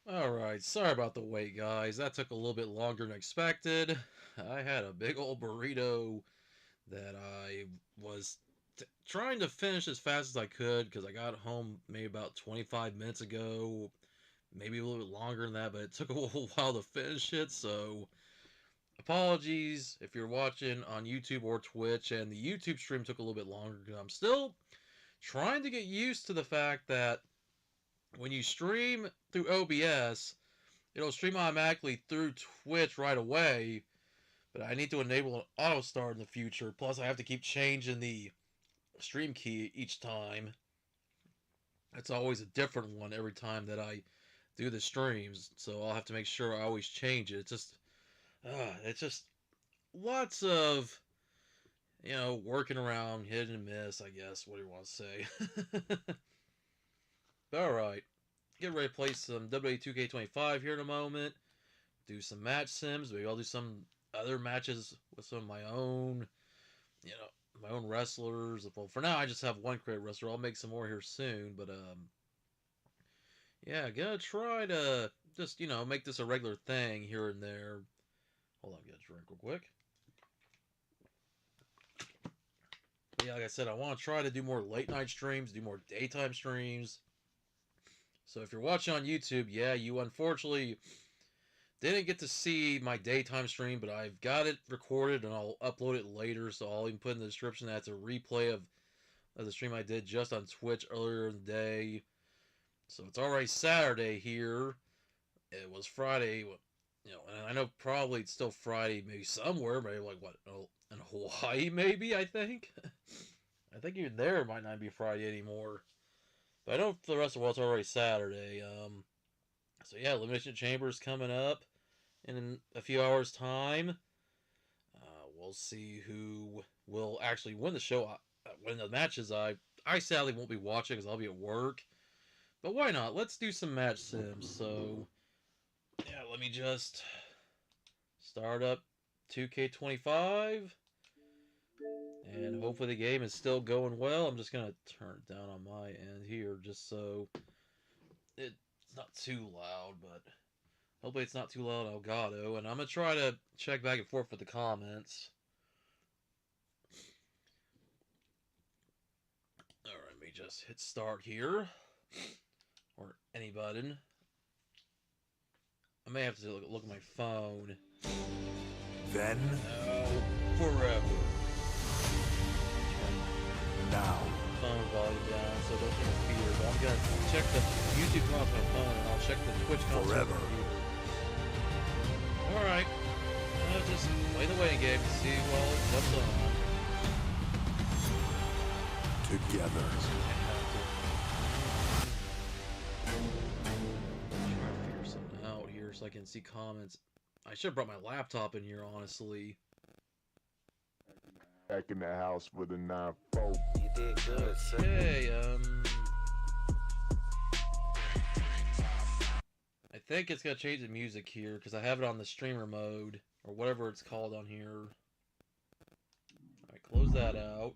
Alright, sorry about the wait, guys. That took a little bit longer than expected. I had a big old burrito that I was trying to finish as fast as I could because I got home maybe about 25 minutes ago, maybe a little bit longer than that, but it took a little while to finish it, so apologies if you're watching on YouTube or Twitch, and the YouTube stream took a little bit longer because I'm still trying to get used to the fact that when you stream through OBS, it'll stream automatically through Twitch right away, but I need to enable an auto start in the future. Plus, I have to keep changing the stream key each time. It's always a different one every time that I do the streams, so I'll have to make sure I always change it. It's just lots of, working around, hit and miss, I guess, what do you want to say. Alright, get ready to play some WWE 2K25 here in a moment. Do some match sims. Maybe I'll do some other matches with some of my own, my own wrestlers. Well, for now, I just have one creative wrestler. I'll make some more here soon, but, yeah, gonna try to just, make this a regular thing here and there. Hold on, get a drink real quick. Yeah, like I said, I want to try to do more late night streams, do more daytime streams. So if you're watching on YouTube, yeah, you unfortunately didn't get to see my daytime stream, but I've got it recorded and I'll upload it later. So I'll even put in the description that's a replay of the stream I did just on Twitch earlier in the day. So it's already Saturday here. It was Friday, and I know probably it's still Friday, maybe somewhere, maybe like what, in Hawaii, maybe, I think. I think even there it might not be Friday anymore. But I know for the rest of the world it's already Saturday. So yeah, Elimination Chamber is coming up in a few hours' time. We'll see who will actually win the show, win the matches. I sadly won't be watching because I'll be at work. But why not? Let's do some match sims. So yeah, let me just start up 2K25. And hopefully the game is still going well. I'm just going to turn it down on my end here just so it's not too loud, but hopefully it's not too loud on Elgato. And I'm going to try to check back and forth with the comments. Alright, let me just hit start here. Or any button. I may have to look at my phone. Then? No, forever. Now. Phone volume down so it doesn't interfere. But I'm going to check the YouTube comments on my phone and I'll check the Twitch comments on my computer. Alright. Just play the waiting game to see what's on. Together. Try to figure something out here so I can see comments. I should have brought my laptop in here, honestly. Back in the house with a 9-4. You did good, sir. Okay, I think it's gonna change the music here because I have it on the streamer mode or whatever it's called on here. Alright, close that out.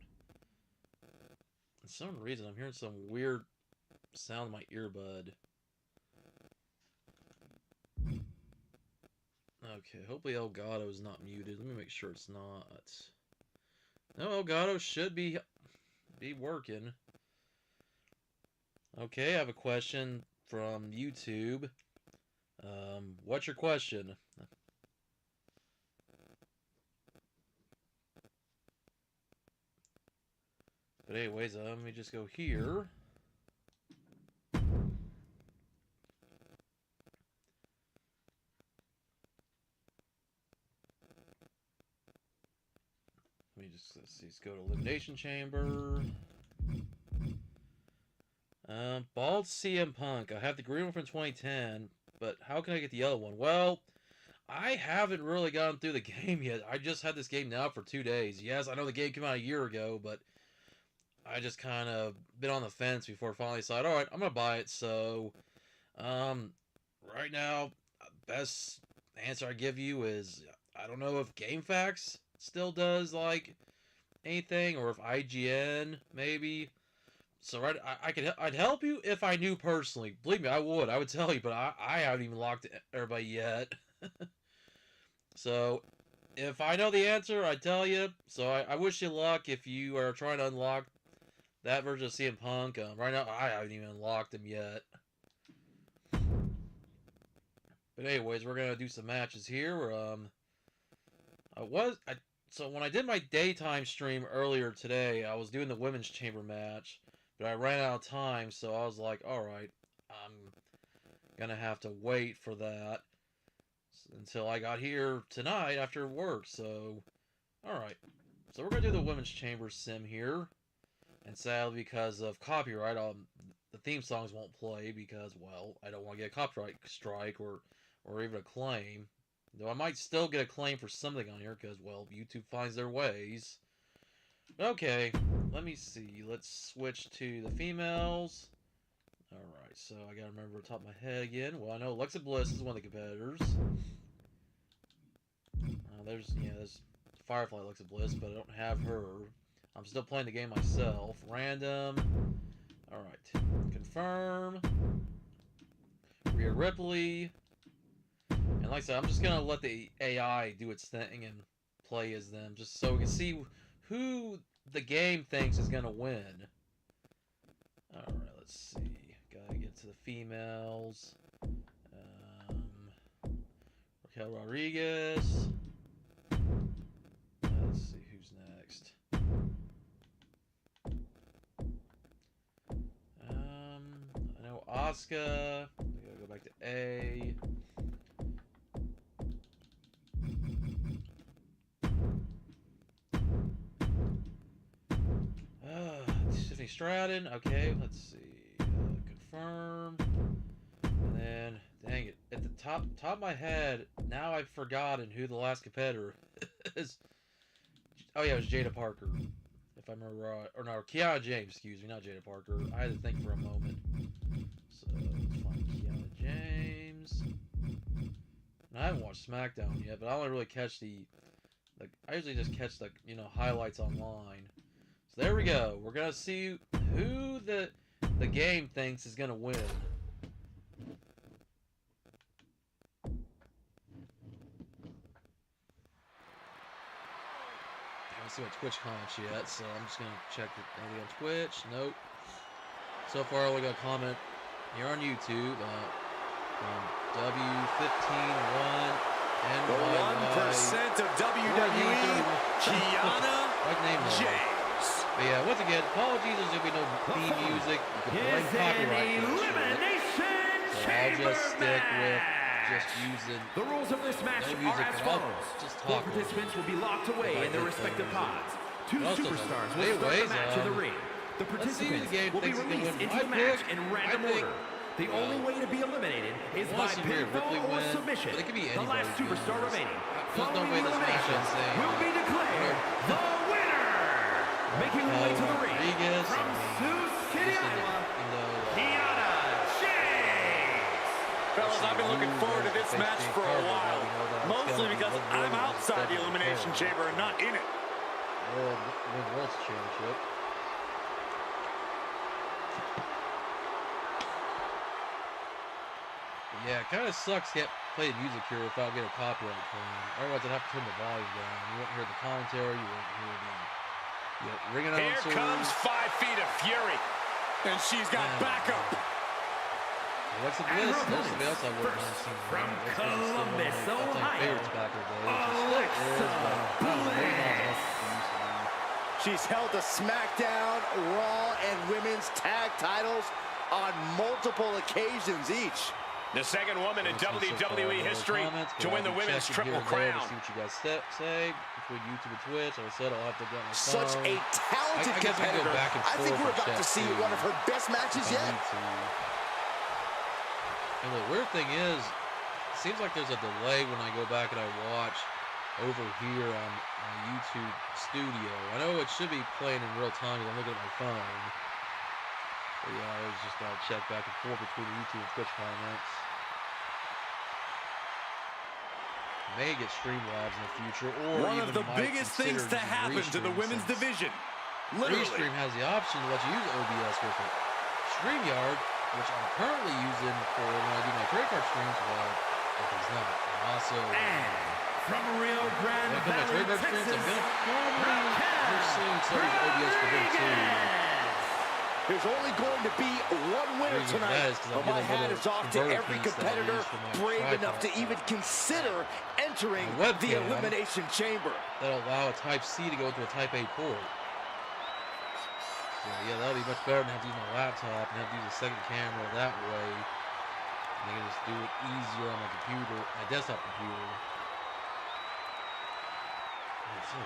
For some reason, I'm hearing some weird sound in my earbud. Okay, hopefully Elgato is not muted. Let me make sure it's not. No, Elgato should be working. Okay, I have a question from YouTube. What's your question? But anyways, let me just go here. Let me just, let's go to Elimination Chamber. Bald CM Punk. I have the green one from 2010, but how can I get the yellow one? Well, I haven't really gotten through the game yet. I just had this game now for 2 days. Yes, I know the game came out a year ago, but I just kind of been on the fence before I finally decided, alright, I'm going to buy it. So, right now, best answer I give you is I don't know if GameFAQs still does like anything, or if IGN maybe. So right, I'd help you if I knew personally. Believe me, I would. I would tell you, but I haven't even locked everybody yet. So if I know the answer, I tell you. So I wish you luck if you are trying to unlock that version of CM Punk. Right now, I haven't even unlocked him yet. But anyways, we're gonna do some matches here. So when I did my daytime stream earlier today, I was doing the women's chamber match, but I ran out of time, so I was like, all right, I'm gonna have to wait for that until I got here tonight after work. So, all right, so we're gonna do the women's chamber sim here, and sadly because of copyright, the theme songs won't play because, well, I don't want to get a copyright strike or even a claim. Though I might still get a claim for something on here because, well, YouTube finds their ways. Okay, let me see. Let's switch to the females. Alright, so I gotta remember the top of my head again. Well, I know Alexa Bliss is one of the competitors. There's Firefly Alexa Bliss, but I don't have her. I'm still playing the game myself. Random. Alright. Confirm. Rhea Ripley. And like I said, I'm just going to let the AI do its thing and play as them, just so we can see who the game thinks is going to win. Alright, let's see. Gotta get to the females. Raquel Rodriguez. Let's see who's next. I know Asuka. I gotta go back to A. Tiffany Stratton. Okay, let's see. Confirm. And then, dang it, at the top of my head, now I've forgotten who the last competitor is. Oh yeah, it was Jada Parker, if I remember right. Or no, Kiana James. Excuse me, not Jada Parker. I had to think for a moment. So let's find Kiana James. And I haven't watched SmackDown yet, but I only really catch I usually just catch the highlights online. So there we go. We're gonna see who the game thinks is gonna win. I haven't seen my Twitch comments yet, so I'm just gonna check anything on Twitch. Nope. So far, we got a comment here on YouTube from W151. The 1% of WWE, Kiana James. But yeah, once again, apologies, there's going to be no theme music. You can blame copyright. Elimination Chamber I'll just stick with just using the rules of this match no are music, as but I'll follows. just Both talk participants will be locked away in their respective pods. Two superstars will start anyways, the match in the ring. The let's see who the participants game will be thinks is gonna released win. into the My match pick, in random I think, order. The only way to be eliminated is by see Rhea pinfall Ripley or win, submission. but it could be The last anybody superstar wins. remaining There's no following way the this match elimination is saying, will be declared the winner. Making her way to the ring Rodriguez, from Sioux City, Iowa, Kiana James. Fellas, I've been looking forward to this match for a while. Mostly because I'm outside the Elimination Chamber and not in it. World Championship. Yeah, it kind of sucks to play the music here without getting a copyright claim. Otherwise, I'd have to turn the volume down. You wouldn't hear the commentary. You wouldn't hear the ring announcers. Here comes 5 feet of fury. And she's got backup. Alexa Bliss. There's somebody else I wouldn't have seen. From Columbus, Ohio, favorites back in the day. Alexa Bliss. She's held the SmackDown, Raw, and Women's Tag titles on multiple occasions each. The second woman in WWE history to win the Women's Triple Crown. See what you guys say between YouTube and Twitch. Like I said, I'll have to get my Such phone. a talented I guess I can go competitor. back and I think forth we're and about to check, see too, one of her best matches if I yet. need to. And the weird thing is, it seems like there's a delay when I go back and I watch over here on YouTube Studio. I know it should be playing in real time because I'm looking at my phone. But yeah, I always just gotta check back and forth between the YouTube and Twitch comments. may get Streamlabs in the future, or one even of the might biggest things consider to happen to the Restream, women's since division. Literally. Restream has the option to let you use OBS with it. StreamYard, which I'm currently using for when I do my trade card streams, well, it does not. And also, From Rio Grande when I do my trade Valley, card streams, I'm Texas, going to probably pursue some OBS for them too. There's only going to be one winner Reason for tonight. that is 'cause I'm But my getting a hat little is off to converter every piece that I competitor use for my brave enough to tripod. even consider entering My the webcam. Elimination Chamber. That'll allow a Type C to go into a Type A port. So yeah, that'll be much better than have to use my laptop and have to use a second camera that way. And I can just do it easier on my computer, my desktop computer. Man, so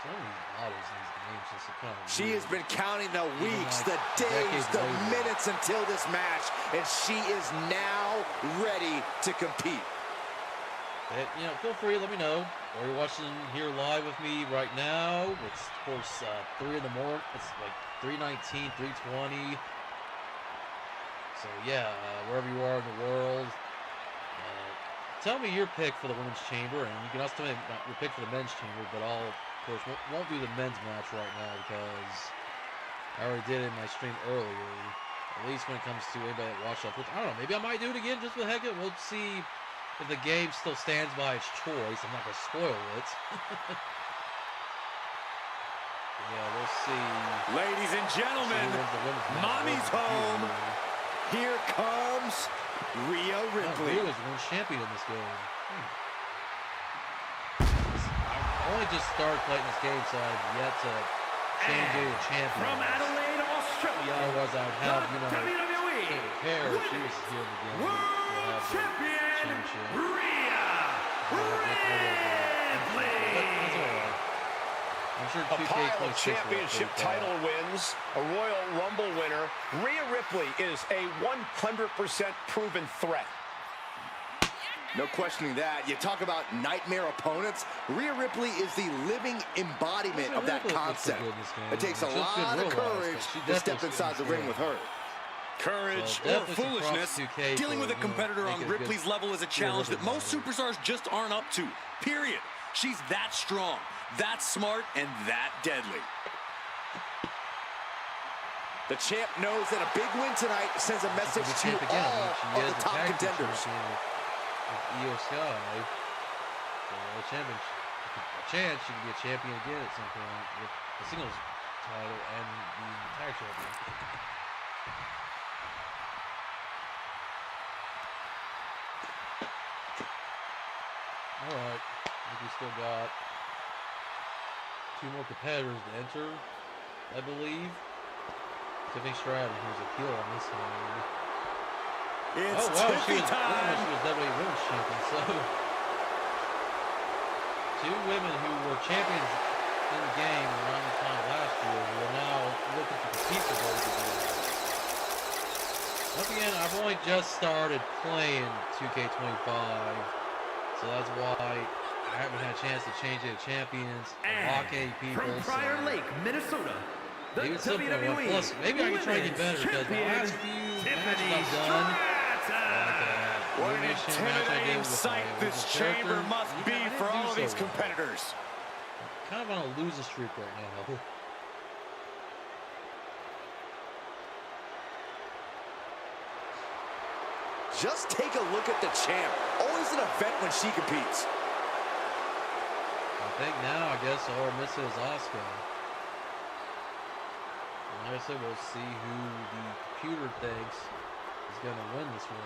many models in these games, just kind of She has been counting the weeks, like the days, decades the later. minutes until this match, and she is now ready to compete. But, you know, feel free, let me know. Or you're watching here live with me right now. It's, of course, 3 in the morning. It's like 3:19, 3:20. So, yeah, wherever you are in the world, tell me your pick for the Women's Chamber. And you can also tell me your pick for the Men's Chamber. But I'll, of course, won't do the men's match right now because I already did it in my stream earlier. At least when it comes to anybody that watched that. Which, I don't know, maybe I might do it again just for the heck of it. We'll see if the game still stands by its choice. I'm not going to spoil it. Yeah, we'll see. Ladies and gentlemen, mommy's home. Here comes Rhea Ripley. Rhea was the world champion in this game. I only just started playing this game, so I've yet to change it to champion. From Adelaide, Australia, Otherwise, I would have, you know, WWE hair if she was here in the game. World Champion Rhea Ripley. I'm sure A 2K26 pile of will championship update that. title wins, a Royal Rumble winner. Rhea Ripley is a 100% proven threat. No questioning that. You talk about nightmare opponents. Rhea Ripley is the living embodiment of that Ripley looks so concept. good in this game. It takes a It's just lot been of realized courage that she to definitely step looks inside the good in ring this with her. Courage So or definitely some foolishness, props to 2K dealing with a for, you know, competitor on making a good Ripley's level is a challenge that most Ripley. superstars just aren't up to. Period. She's that strong, that smart, and that deadly. The champ knows that a big win tonight sends a message to Champ again. all She of is the the top tag team contenders. champion with Io Sky. So a champion, a chance she could be a champion again at some point with the singles title and the tag champion. Alright, I think we still got 2 more competitors to enter, I believe. Tiffany Stratton, who's a heel on this one. It's Oh wow, Tiffy she time. was WWE Women's Champion, so 2 women who were champions in the game around the time last year who are now looking to compete for those again. Once again, I've only just started playing 2K25, so that's why I haven't had a chance to change it to champions, lock any people. From Prior Lake, Minnesota, the Maybe it's simple. WWE Plus, maybe I can try to get better because the last few matches I've done, like What an elimination match I did intimidating with sight my this original chamber character, must I be didn't for do all of so these well. competitors. Kind of on a losing streak right now. Just take a look at the champ. Always an event when she competes. I think now, I guess, all we're missing is Asuka. And like I said, we'll see who the computer thinks is going to win this one.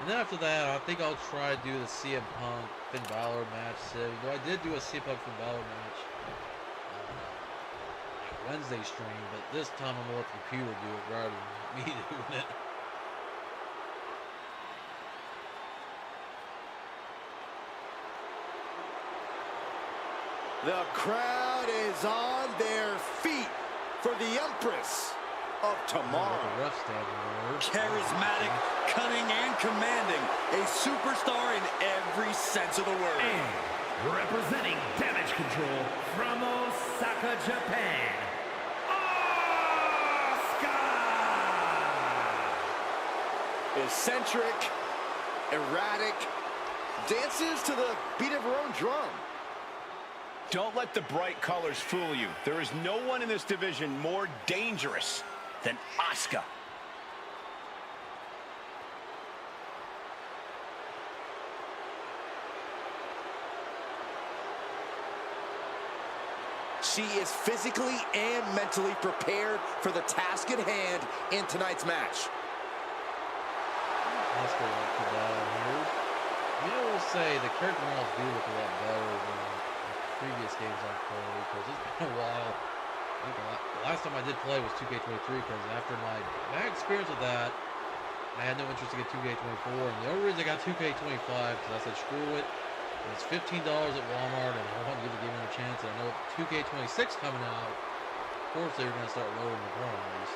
And then after that, I think I'll try to do the CM Punk Finn Balor match. Though I did do a CM Punk Finn Balor match Wednesday stream, but this time I'm going to let the computer do it rather than me doing it. The crowd is on their feet for the Empress of Tomorrow. The ref standing there. Charismatic, cunning, and commanding. A superstar in every sense of the word. and representing Damage Control from Osaka, Japan, Asuka. Eccentric, erratic, dances to the beat of her own drum. Don't let the bright colors fool you. There is no one in this division more dangerous than Asuka. She is physically and mentally prepared for the task at hand in tonight's match. Asuka like to battle here. You know, we'll say the character models do look a lot better than the previous games I've played because it's been a while. I think the last time I did play was 2K23 because after my bad experience with that, I had no interest to get 2K24. And the only reason I got 2K25 because I said screw it. It's $15 at Walmart, and I want to give the game another chance. And I know 2K26 coming out. Of course, they're going to start lowering the price.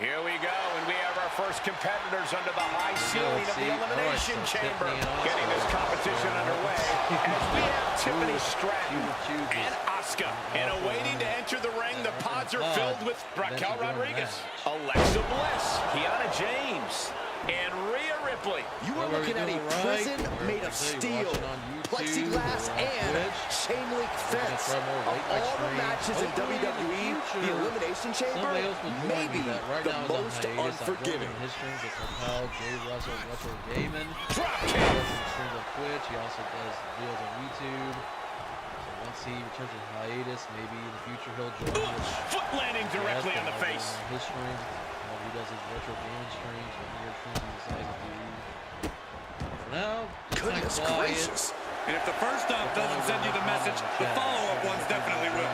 Here we go, and we have our first competitors under the high ceiling of the Elimination Chamber. Getting this competition underway as we have Tiffany Stratton and Asuka. And awaiting to enter the ring, the pods are filled with Raquel Rodriguez, Alexa Bliss, Kiana James, and Rhea Ripley. You are looking at a prison made of steel, plexiglass, and chain link fence. Of all the matches in WWE, the Elimination Chamber may be the most unforgiving. His streams with Propel, Jay Russell, Retro Gaming. Drop He kick. does some streams on Twitch. He also does videos on YouTube. So once he returns from hiatus, maybe in the future he'll join us. Foot landing directly on the face. His streams. He does his retro gaming streams when weird things he decides to do. For now, just Goodness kinda quiet. gracious. And if the first off doesn't send you the message, the follow-up ones definitely will.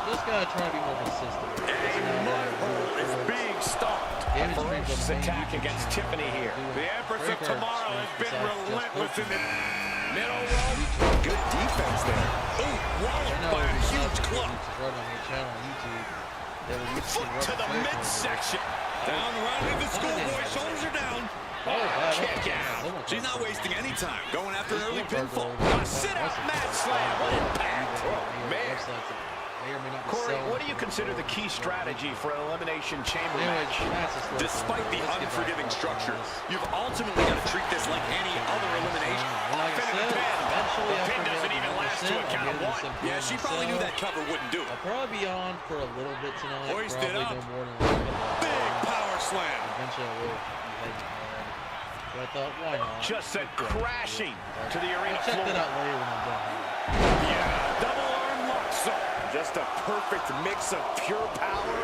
Just gotta try to be more consistent. A mud hole is being stomped. A ferocious attack against Tiffany here. The Empress of Tomorrow has been relentless in the middle rope. Good defense there. Ooh, walloped by a huge club. Right on my channel on YouTube. Foot to the midsection. Down right into the schoolboy. Shoulders are down. Kick out. She's not wasting any time. Going after an early pinfall. A sit-out mat slam. What impact. Man. Corey, what do you consider the key strategy for an Elimination Chamber match? Despite the unforgiving structure, you've ultimately got to treat this like any other elimination. Off into the pin. The pin doesn't even last to a count of one. Yeah, she probably knew that cover wouldn't do it. I'll probably be on for a little bit tonight. Hoisted probably up. no more than a little bit. Big power slam. Eventually I will be heading home. But I thought, why not? Just sent crashing to the arena I'll check floor. that out later when I'm done. Yeah, double arm lock. So Just a perfect mix of pure power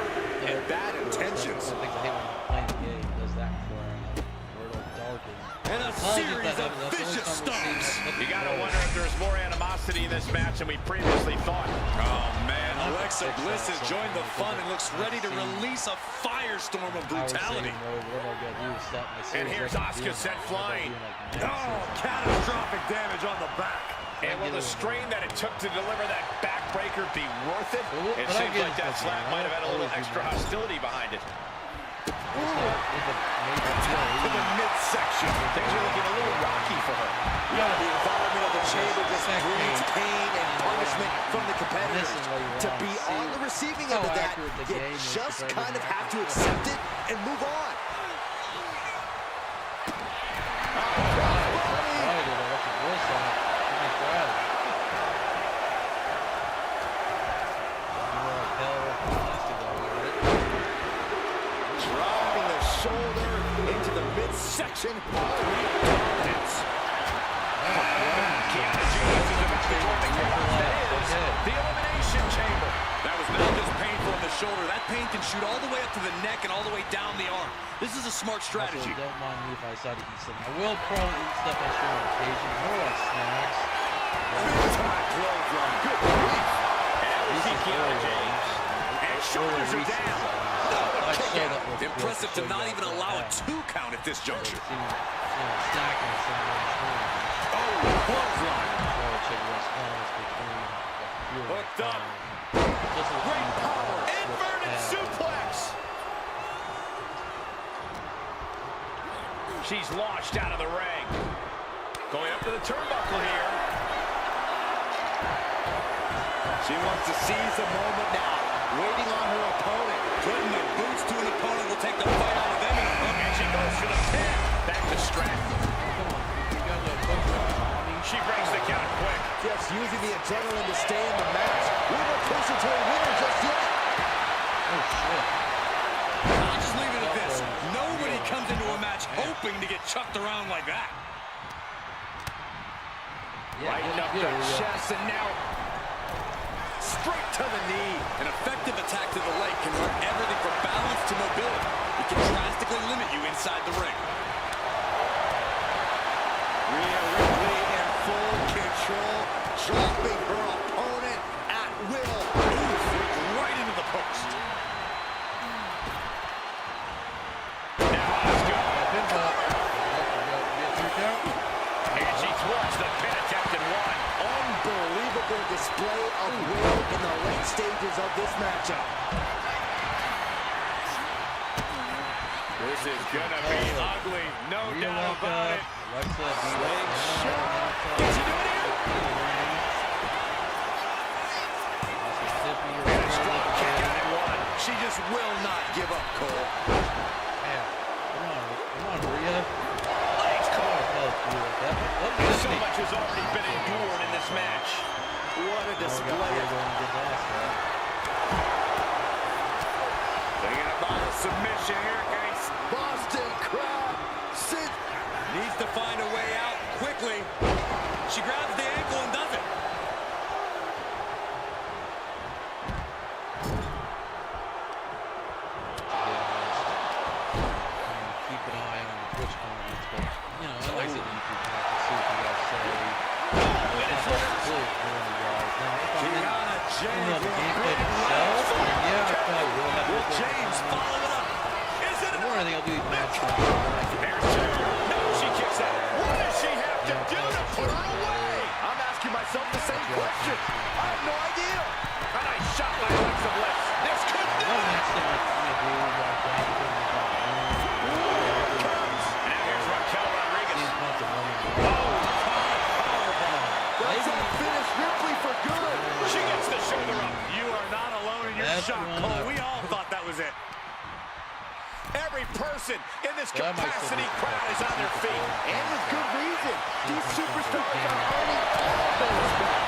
and bad intentions. I think I hate when I'm playing the game. It does that before where it all darkens. And a series of vicious stomps. you got to wonder if there's more animosity in this match than we previously thought. Oh, man. Alexa Bliss has joined the fun and looks ready to release a firestorm of brutality. And here's Asuka sent flying. Oh, catastrophic damage on the back. And will the strain that it took to deliver that backbreaker be worth it? It seems like that slap might have had a little extra hostility behind it. To the midsection. Things are looking a little rocky for her. Yeah, the environment of the chamber just breeds pain and punishment from the competitors. To be on the receiving end of that, you just kind of have to accept it and move on. Driving the shoulder into the midsection. Kiana James is about to join the crowd. That is the Elimination Chamber. That was not just painful in the shoulder. That pain can shoot all the way up to the neck and all the way down the arm. This is a smart strategy. Also, don't mind me if I decide to eat something. I will probably eat stuff on stream on occasion. More like snacks. Good grief. And we see Kiana James. And shoulders are down. Impressive to not even allow a 2 count at this juncture. Hooked up. Great power. Inverted suplex. She's launched out of the ring. Going up to the turnbuckle here. She wants to seize the moment now, waiting on her opponent. Putting the boots to an opponent will take the fight out of anyone. And she goes for the pin. Back to Stratton. adrenaline to stay in the match. We're not closer to a winner just yet. Oh, shit. I'll just leave it at this. Nobody comes into a match hoping to get chucked around like that. Right up the chest, and now straight to the knee. An effective attack to the leg can run everything from balance to mobility. It can drastically limit you inside the ring. Rhea Ripley in full control, dropping her opponent at will. Oof, right into the post. Now Asuka. And she thwarts the pin attempt and one. Unbelievable display of will in the late stages of this matchup. This is gonna be ugly, no doubt about it. Can she do it here? And a strong kick out at one. She just will not give up, Cole. Come on, Rhea. So much has already been endured in this match. What a display. Thinking about a submission here, guys. Boston Crab. Sit. Needs to find a way out quickly. She grabs the ankle and does it. Keep an eye on the Twitch comments, but you know, I like the YouTube channel to see what you guys say. The gameplay itself, yeah, I probably will have to. James follow it up. Is it The more I think I'll do these matches. There's two. No, she kicks out. What does she have to do to put her away? I'm asking myself the same question. I have no idea. A nice shot by Alexa Bliss. This could do it. And here's Raquel Rodriguez. That's how to finish Ripley for good. She gets the shoulder up. You are not alone in your That's shock, one Cole. that- We all thought that was it. Every person in this That might capacity still be- crowd is on their feet. And with good reason. These superstars are earning all the respect.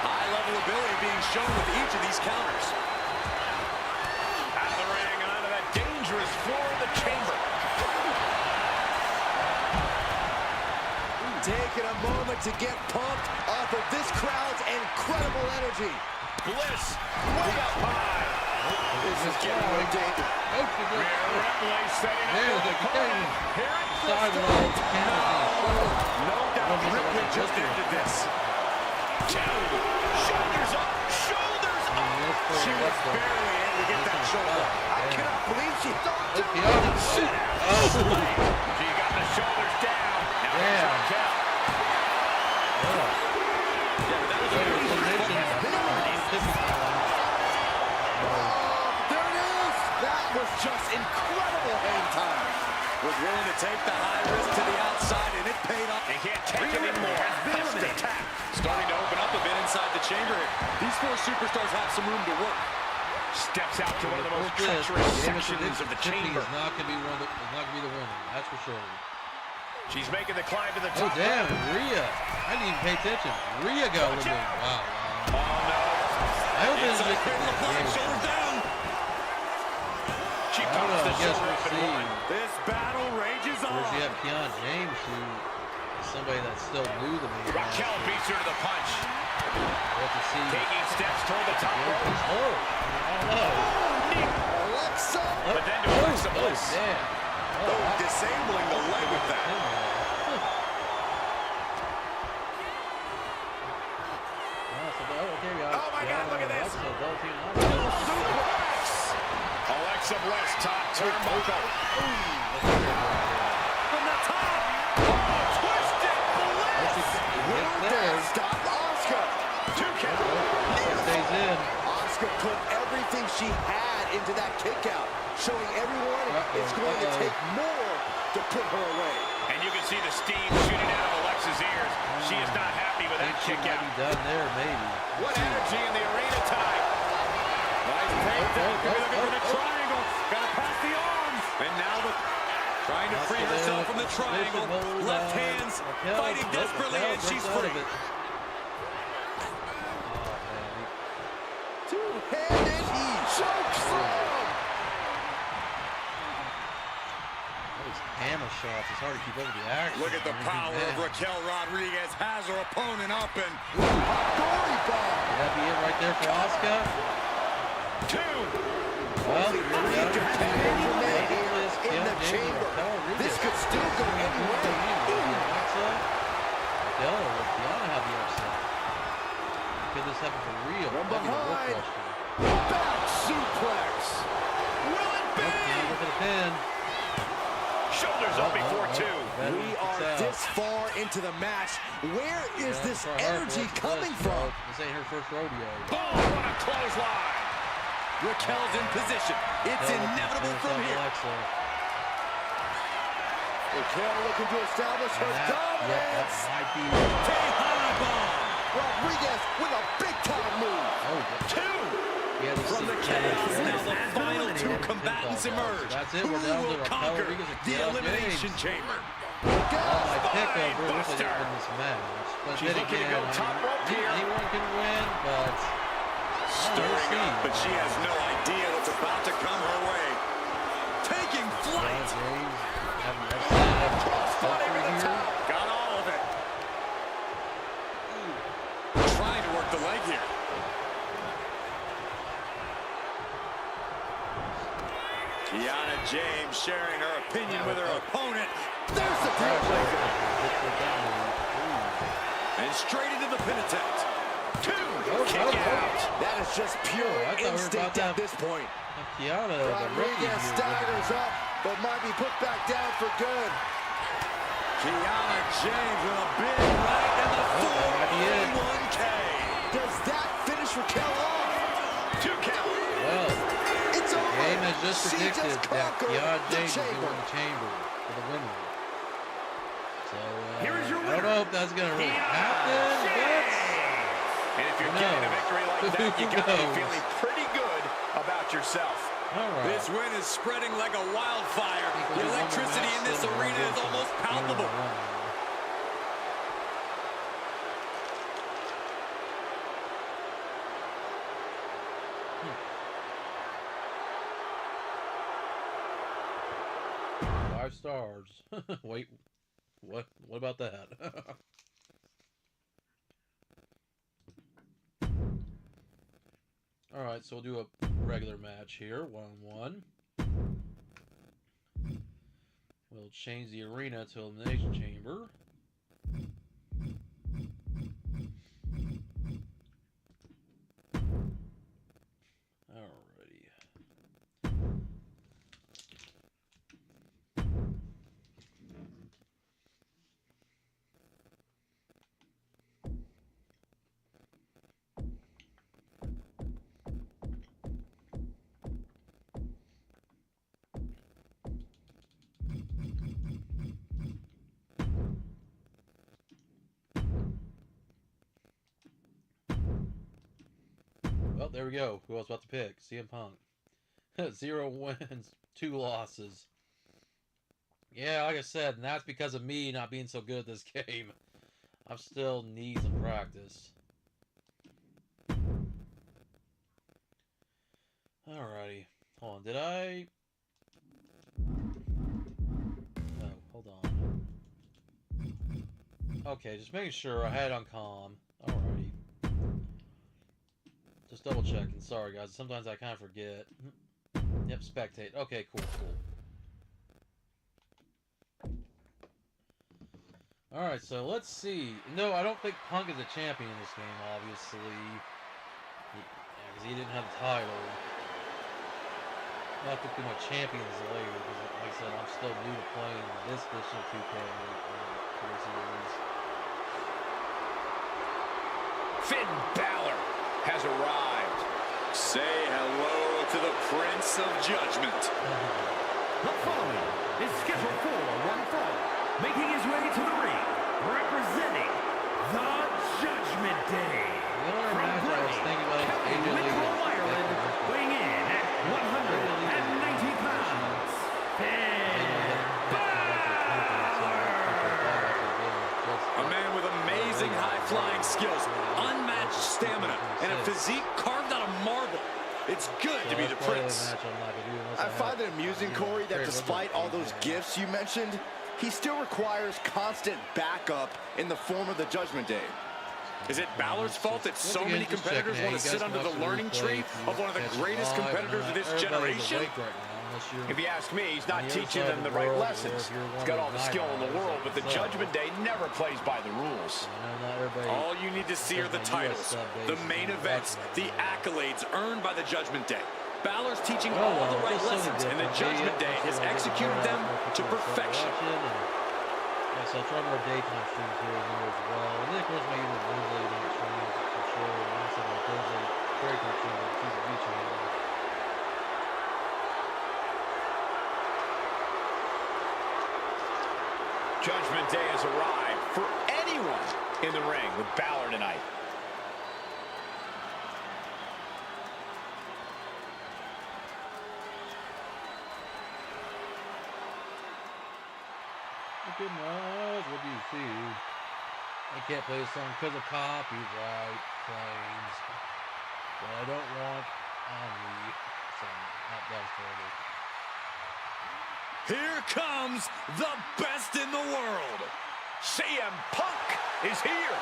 High level ability being shown with each of these counters. Out of the ring and onto that dangerous floor of the chamber. Taking a moment to get pumped off of this crowd's incredible energy. Bliss way up high. This is getting ridiculous. Rhea Ripley setting up There's the the corner. king. Here it Sidewalk. No doubt Ripley just ended this. Two. Shoulders up. Shoulders up. She was barely able to get that shoulder. I cannot believe she don't do it. Sit out. She got the shoulders down. Now here's Raquel. There it is. That was just incredible hang time. Was willing to take the high risk to the outside, and it paid off. They can't take it anymore. Fast attack. Starting to open up a bit inside the chamber here. These four superstars have some room to work. Steps out to one of the most treacherous sections of the chamber. Is not going to be one. Is not going to be the winner. That's for sure. She's making the climb to the Oh top. damn, Rhea! I didn't even pay attention. Rhea got eliminated. Wow. Oh no. I hope this is Inside cradle of flag, shoulders down. She I don't pops know. the I guess shoulder we'll up and see. one. This battle rages Or on. she have Keon James, who is somebody that's still new to me. Raquel beats her to the punch. We'll have to see. Taking steps toward the top rope. Oh, I don't know. Alexa. But then to Alexa Bliss. Damn. Disabling the leg with that. Oh my God, look at this. Alexa Bliss, top turnbuckle. From the top. Oh, twisted Bliss. Will stop Asuka. 2 count. Stays in. Asuka put everything she had into that kick out, showing everyone it's going to take more to put her away. And you can see the steam shooting out of Alexa's ears. She is not happy with that kick out. Be done there, maybe. What energy in the arena tonight. Nice takedown. Could be looking for the triangle. Got to pass the arms. And now the Trying to free herself from the triangle. Left hands fighting desperately, and she's free. Two-handed chokeslam. Those hammer shots. It's hard to keep up with the action. Look at the power of Raquel Rodriguez. Has her opponent up and Dory bomb. Could that be it right there for Asuka? Two. Well, In the chamber. This could still go anywhere. Kiana have the upset. Could this happen for real? From That'd be the real behind. question. Back suplex. Will it be? Kiana for the pin. Shoulders up before two. We are this far into the match. Where is this energy coming from? This ain't her first rodeo. Boom, what a clothesline. Raquel's in position. It's inevitable from here. Raquel looking to establish her dominance. Might be. Tejana bomb. Rodriguez with a big-time move. Two. From the chaos, now the final two combatants emerge. That's it. Who We're down to will conquer Rodriguez and the James. Elimination Chamber? My pick of Bruce Buster. in this match. But She's then looking to again, go top rope here. anyone can win, but Stirring up, but she has no idea what's about to come her way. Taking flight. James having the upset. Crossbody to the top. Got all of it. Trying to work the leg here. Kiana James sharing her opinion with her opponent. There's the trailblazer. And straight into the pin attempt. Two. Kick oh. out. That is just pure I thought we were instinct about at this point. Kiana, the rookie Rodriguez here. staggers up, but might be put back down for good. Kiana James with a big right and the full might be it. 1K. Does that finish Raquel off? 2 count. Well, It's over. game has just She predicted just that conquered Kiana the James is going chamber. to the chamber for the winner. So, Here is your I don't know if that's going to really happen, but And if you're Who getting a knows? victory like that, you Who got to be knows? feeling pretty good about yourself. all right. This win is spreading like a wildfire. I think The we'll do one more electricity match, in this then we'll arena go is to almost the palpable. winner. Five stars. Wait, what? What about that? All right, so we'll do a regular match here, 1-on-1. We'll change the arena to Elimination Chamber. Alrighty. Well, there we go. Who I was about to pick? CM Punk. 0 wins, 2 losses. Yeah, like I said, and that's because of me not being so good at this game. I still need some practice. Alrighty. Hold on. Did I... Oh, hold on. Okay, just making sure I had it on calm. Alrighty. Just double checking. Sorry, guys. Sometimes I kind of forget. Yep, spectate. Okay, cool. Alright, so let's see. No, I don't think Punk is a champion in this game, obviously. Because he didn't have the title. I'll have to do my champions later, because like I said, I'm still new to playing this edition of 2K series. Finn Balor has arrived. Say hello to the Prince of Judgment. The following is scheduled for one fall, making his way to the ring, representing the Judgment Day. The other match I was thinking about is AJ Lee. Ireland, weighing in at 190 pounds, Finn physique carved out of marble. It's good to be the prince. I find it amusing, Corey, that despite all those gifts you mentioned, he still requires constant backup in the form of the Judgment Day. Is it Balor's fault that so many competitors want to sit under the learning tree of one of the greatest competitors of this generation? If you ask me, he's not teaching them the right lessons. He's got all the skill in the world, but the Judgment Day never plays by the rules. All you need to see are the titles, the main events, the accolades earned by the Judgment Day. Balor's teaching all the right lessons, and the Judgment Day has executed them to perfection. Yes, I'll try more daytime streams here and there as well. And then, of course, my usual Wednesday night streams for sure. And also my Thursday breakout streams on the TV channel. Judgment Day has arrived for anyone in the ring with Balor tonight. Look at Miles, what do you see? I can't play this song because of copyright claims. But I don't want on the song. That was terrible. Here comes the best in the world. CM Punk is here.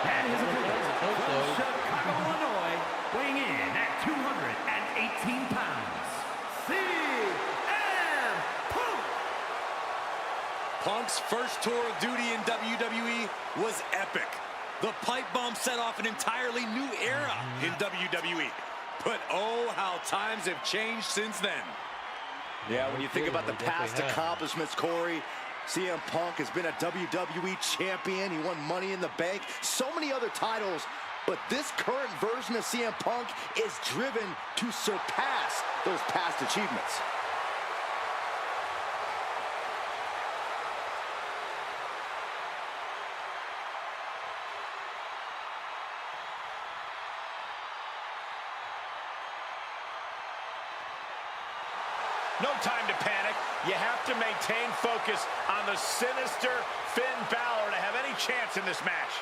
And his opponent from Chicago, Illinois, weighing in at 218 pounds, CM Punk! Punk's first tour of duty in WWE was epic. The pipe bomb set off an entirely new era in WWE. But oh, how times have changed since then. Yeah, when you think about the past accomplishments, Corey, CM Punk has been a WWE champion. He won Money in the Bank, so many other titles. But this current version of CM Punk is driven to surpass those past achievements. No time to panic. You have to maintain focus on the sinister Finn Balor to have any chance in this match.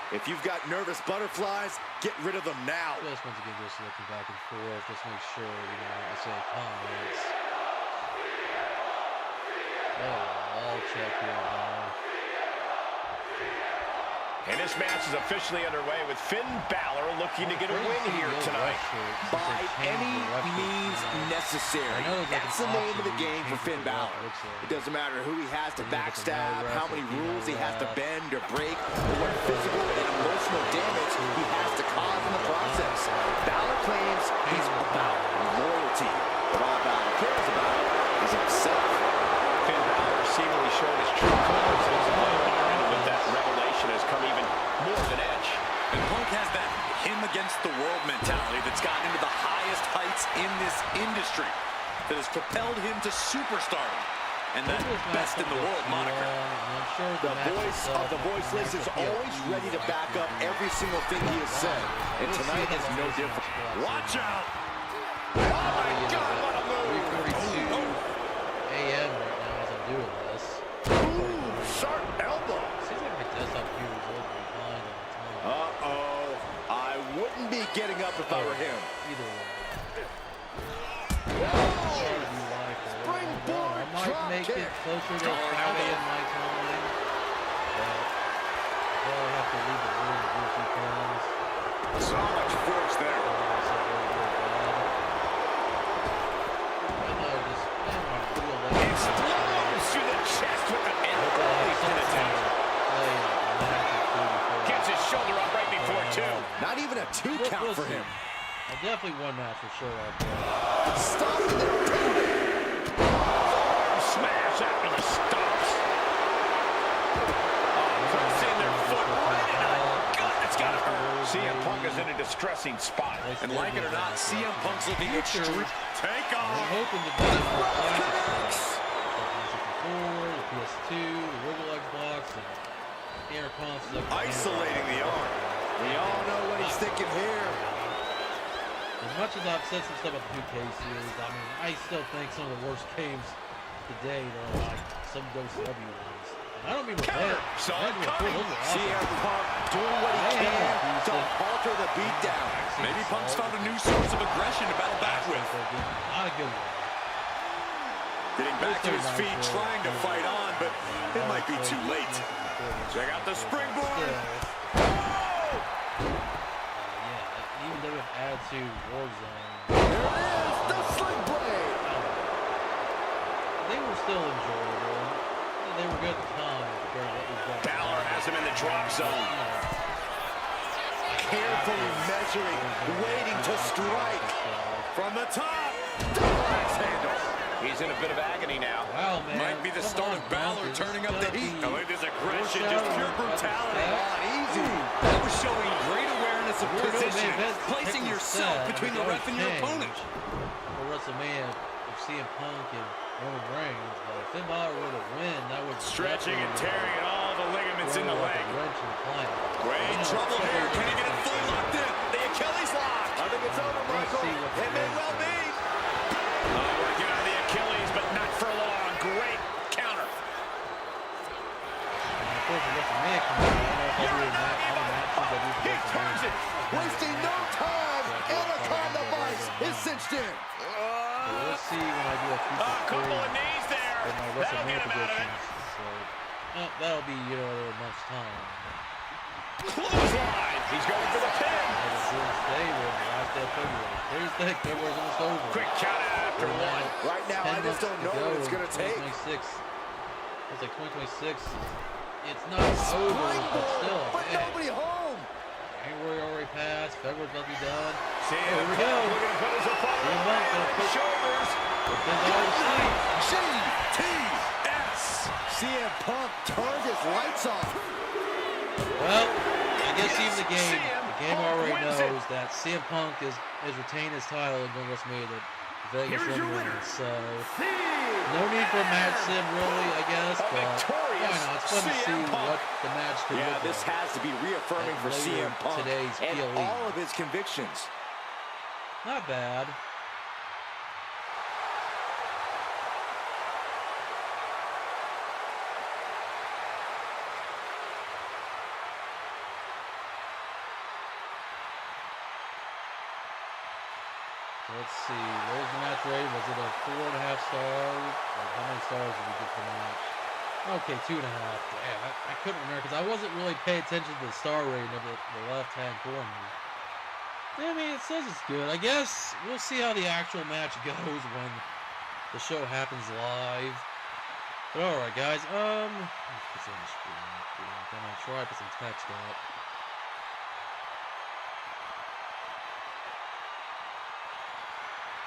If you've got nervous butterflies, get rid of them now. Just once again, just looking back and forth, just make sure, I say comments. Oh, I'll check here now. And this match is officially underway with Finn Balor looking to get a win here tonight. By any means necessary. That's the name of the game for Finn Balor. It doesn't matter who he has to backstab, how many rules he has to bend or break, or what physical and emotional damage he has to cause in the process. Balor claims he's about loyalty, but all Balor cares about is himself. Finn Balor seemingly showing his true colors in his opponent, but that revelation has come even more than edge. And Punk has that him against the world mentality that's gotten into the highest heights in this industry, that has propelled him to superstardom and that best in the world moniker. The voice of the voiceless is always ready to back up every single thing he has said, and tonight is no different. Watch out! Oh my God, what a move! 3:42 a.m. right now as I'm doing this. Ooh, sharp elbow. Seems like my desktop computer is a little behind on the time. Uh-oh. I wouldn't be getting up if I were him. Either way. Springboard I might drop make kick. it closer to 5 a.m. my time. But I'll have to leave the room to do a few things. So much force there. Explodes through the chest with the elbow. Gets his shoulder up right before two. Not even a two count for him. I definitely won that for sure. Stop the Smash after the stops. Pressing their foot right into the gut. It's got to hurt. CM Punk is in a distressing spot. And like it or not, CM Punk's looking extreme. Take I'm off! hoping to do more classic stuff. The PlayStation 4, the S2, the wiggle leg blocks, and intercons. Isolating the arm. We all know what he's thinking here. As much as I've said some stuff about the 2K series, I mean, I still think some of the worst games to date are like some WCW ones. And I don't mean with that. CM Punk doing what he can to alter the beatdown. Maybe Punk's found a new source of aggression to battle back with. Not a good one. Getting back to his feet, trying to fight on, but it might be too late. Check out the springboard. Even though with Attitude Warzone, There it is, the sling blade. they were still enjoyable. They were good at the time compared to what we've got. Balor has him in the drop zone. Carefully measuring, waiting to strike. From the top. Double axe handle. He's in a bit of agony now. Wow, man. Might be the start of Balor turning up the heat. I like this aggression, just pure brutality. Easy. That was showing great awareness of position, placing yourself between the ref and your opponent. For WrestleMania, if CM Punk and Roman Reigns, but if Finn Balor were to win, that would Stretching and tearing at all the ligaments in the leg. Great trouble here. Can he get it fully locked in? The Achilles lock. I think it's over, Michael. It may well be. Working on the Achilles, but not for long. Great counter. He turns it. Wasting no time. Anaconda Vice is cinched in. We'll see when I do a future Couple of knees there. with my That'll get WrestleMania him out of it. predictions. So that'll be a month's time. Clothesline. He's going for the pin. Thursday, last day of February. Thursday, February's almost over. Quick count out after one. Right now, I just don't know what it's going to take. 2026. It's like 2026. It's not over, but still. But hey, nobody home. January already passed. February's about to be done. Here Oh, we go. Looking to put his opponent CM Punk gonna put shoulders. GTS. CM Punk turned his lights off. Well, I guess even the game already wins it. knows that CM Punk has retained his title and going WrestleMania the Vegas Here's your Rumble. winner, So no need for a match sim, really, I guess. But why not? It's fun to see CM Punk. what the match could Yeah, look this like. has to be reaffirming for Later CM Punk today's and PLE. all of his convictions. Not bad. Let's see. What was the match rating? Was it a 4.5 stars? Like, how many stars did we get for the match? Okay, 2.5. Damn, I couldn't remember because I wasn't really paying attention to the star rating of the left-hand corner. I mean, it says it's good. I guess we'll see how the actual match goes when the show happens live. But alright, guys. Let's put some on the screen. I'm gonna try to put some text up.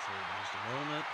So, just a moment.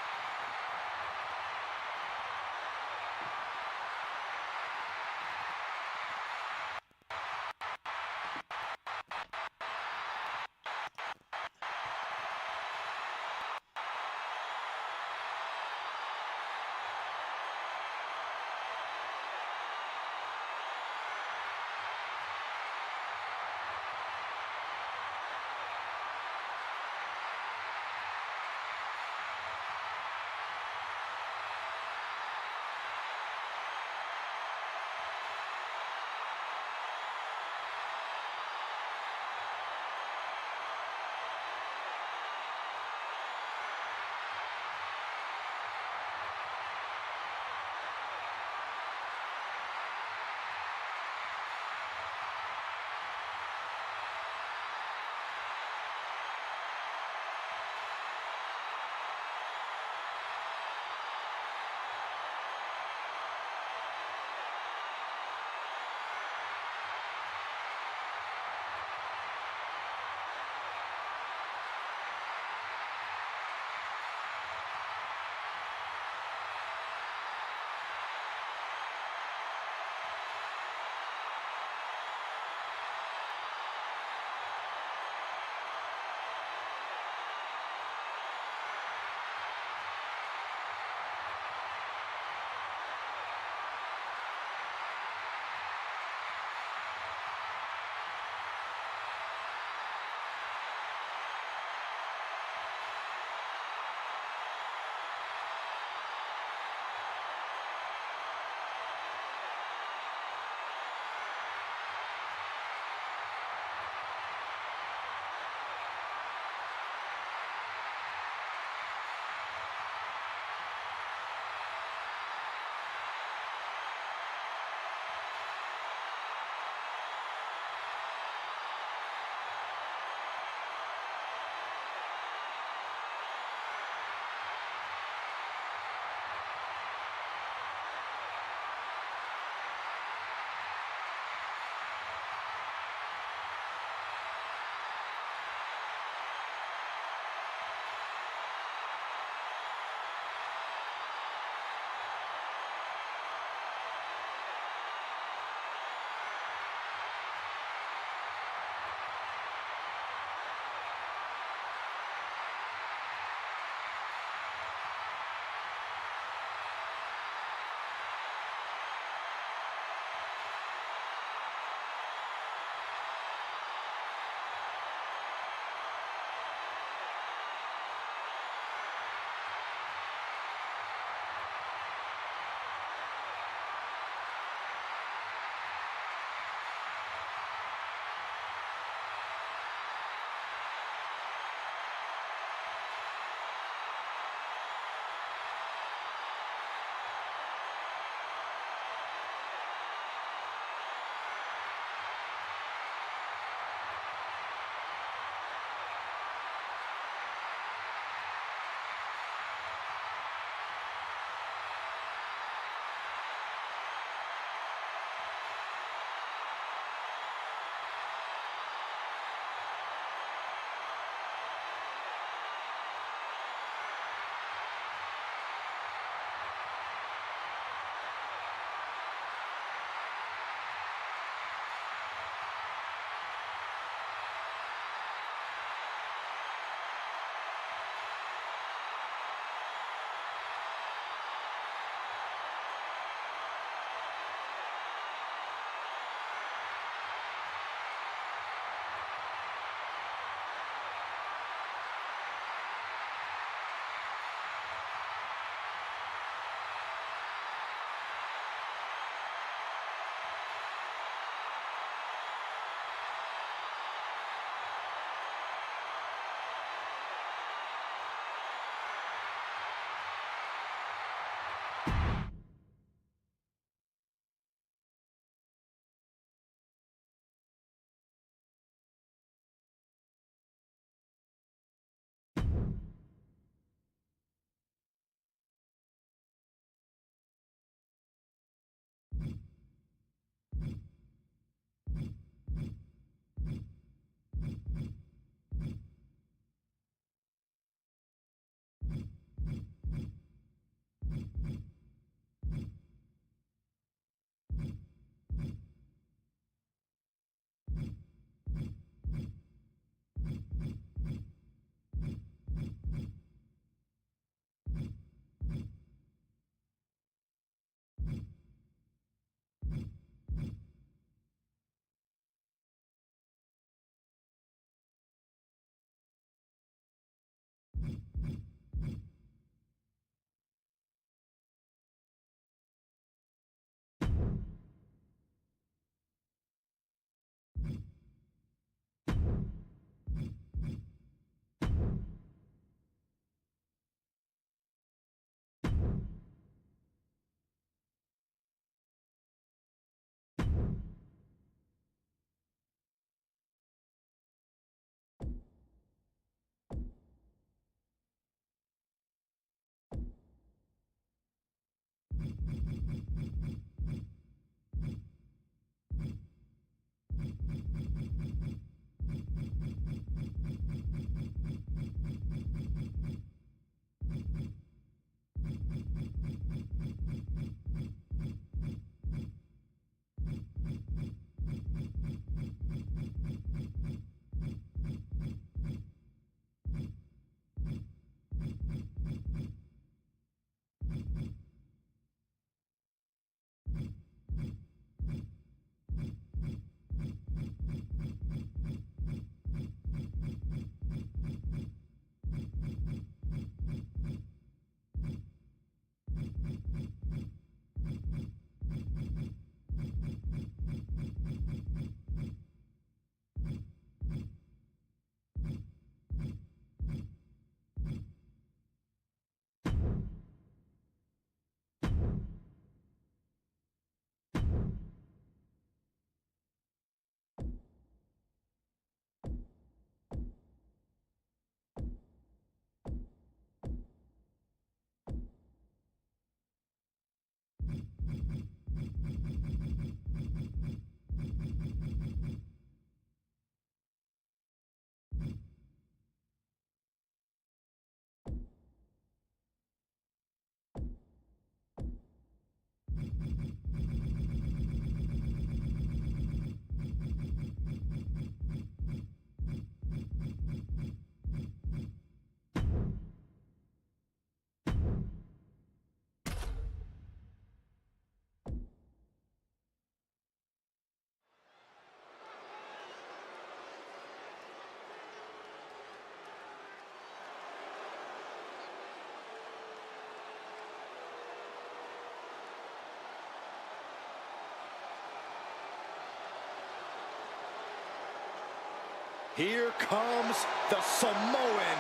Here comes the Samoan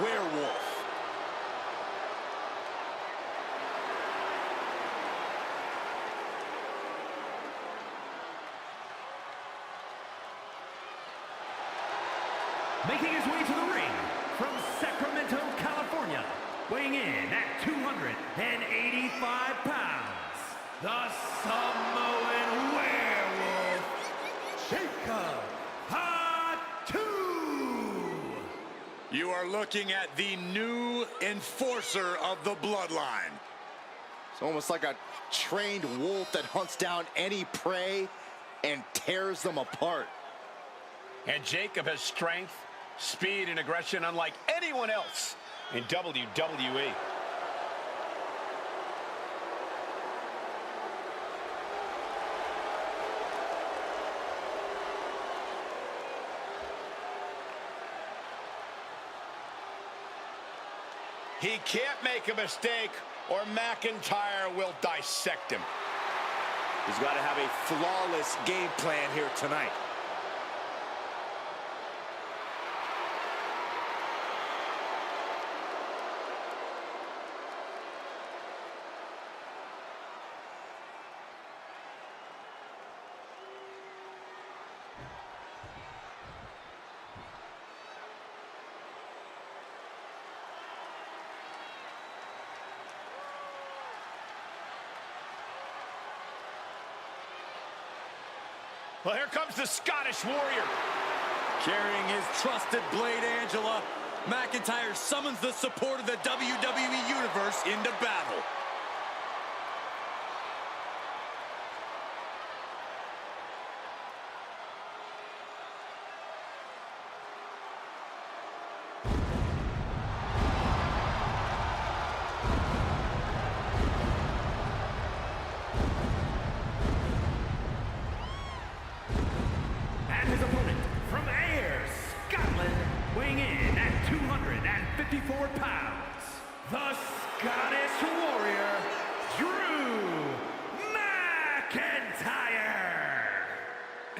Werewolf. Making his way to the ring from Sacramento, California, weighing in at 285 pounds, the Samoan Werewolf, Jacob Hatu. You are looking at the new enforcer of the bloodline. It's almost like a trained wolf that hunts down any prey and tears them apart. And Jacob has strength, speed, and aggression unlike anyone else in WWE. He can't make a mistake or McIntyre will dissect him. He's got to have a flawless game plan here tonight. Well, here comes the Scottish Warrior. Carrying his trusted blade, Angela, McIntyre summons the support of the WWE Universe into battle. Weighing in at 254 pounds, the Scottish Warrior, Drew McIntyre.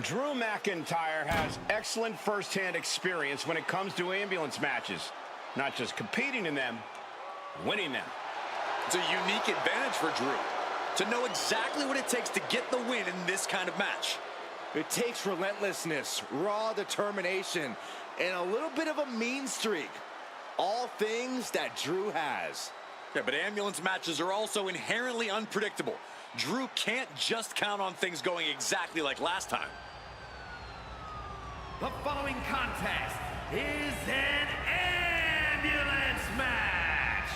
Drew McIntyre has excellent first-hand experience when it comes to ambulance matches. Not just competing in them, winning them. It's a unique advantage for Drew to know exactly what it takes to get the win in this kind of match. It takes relentlessness, raw determination, and a little bit of a mean streak. All things that Drew has. Yeah, but ambulance matches are also inherently unpredictable. Drew can't just count on things going exactly like last time. The following contest is an ambulance match.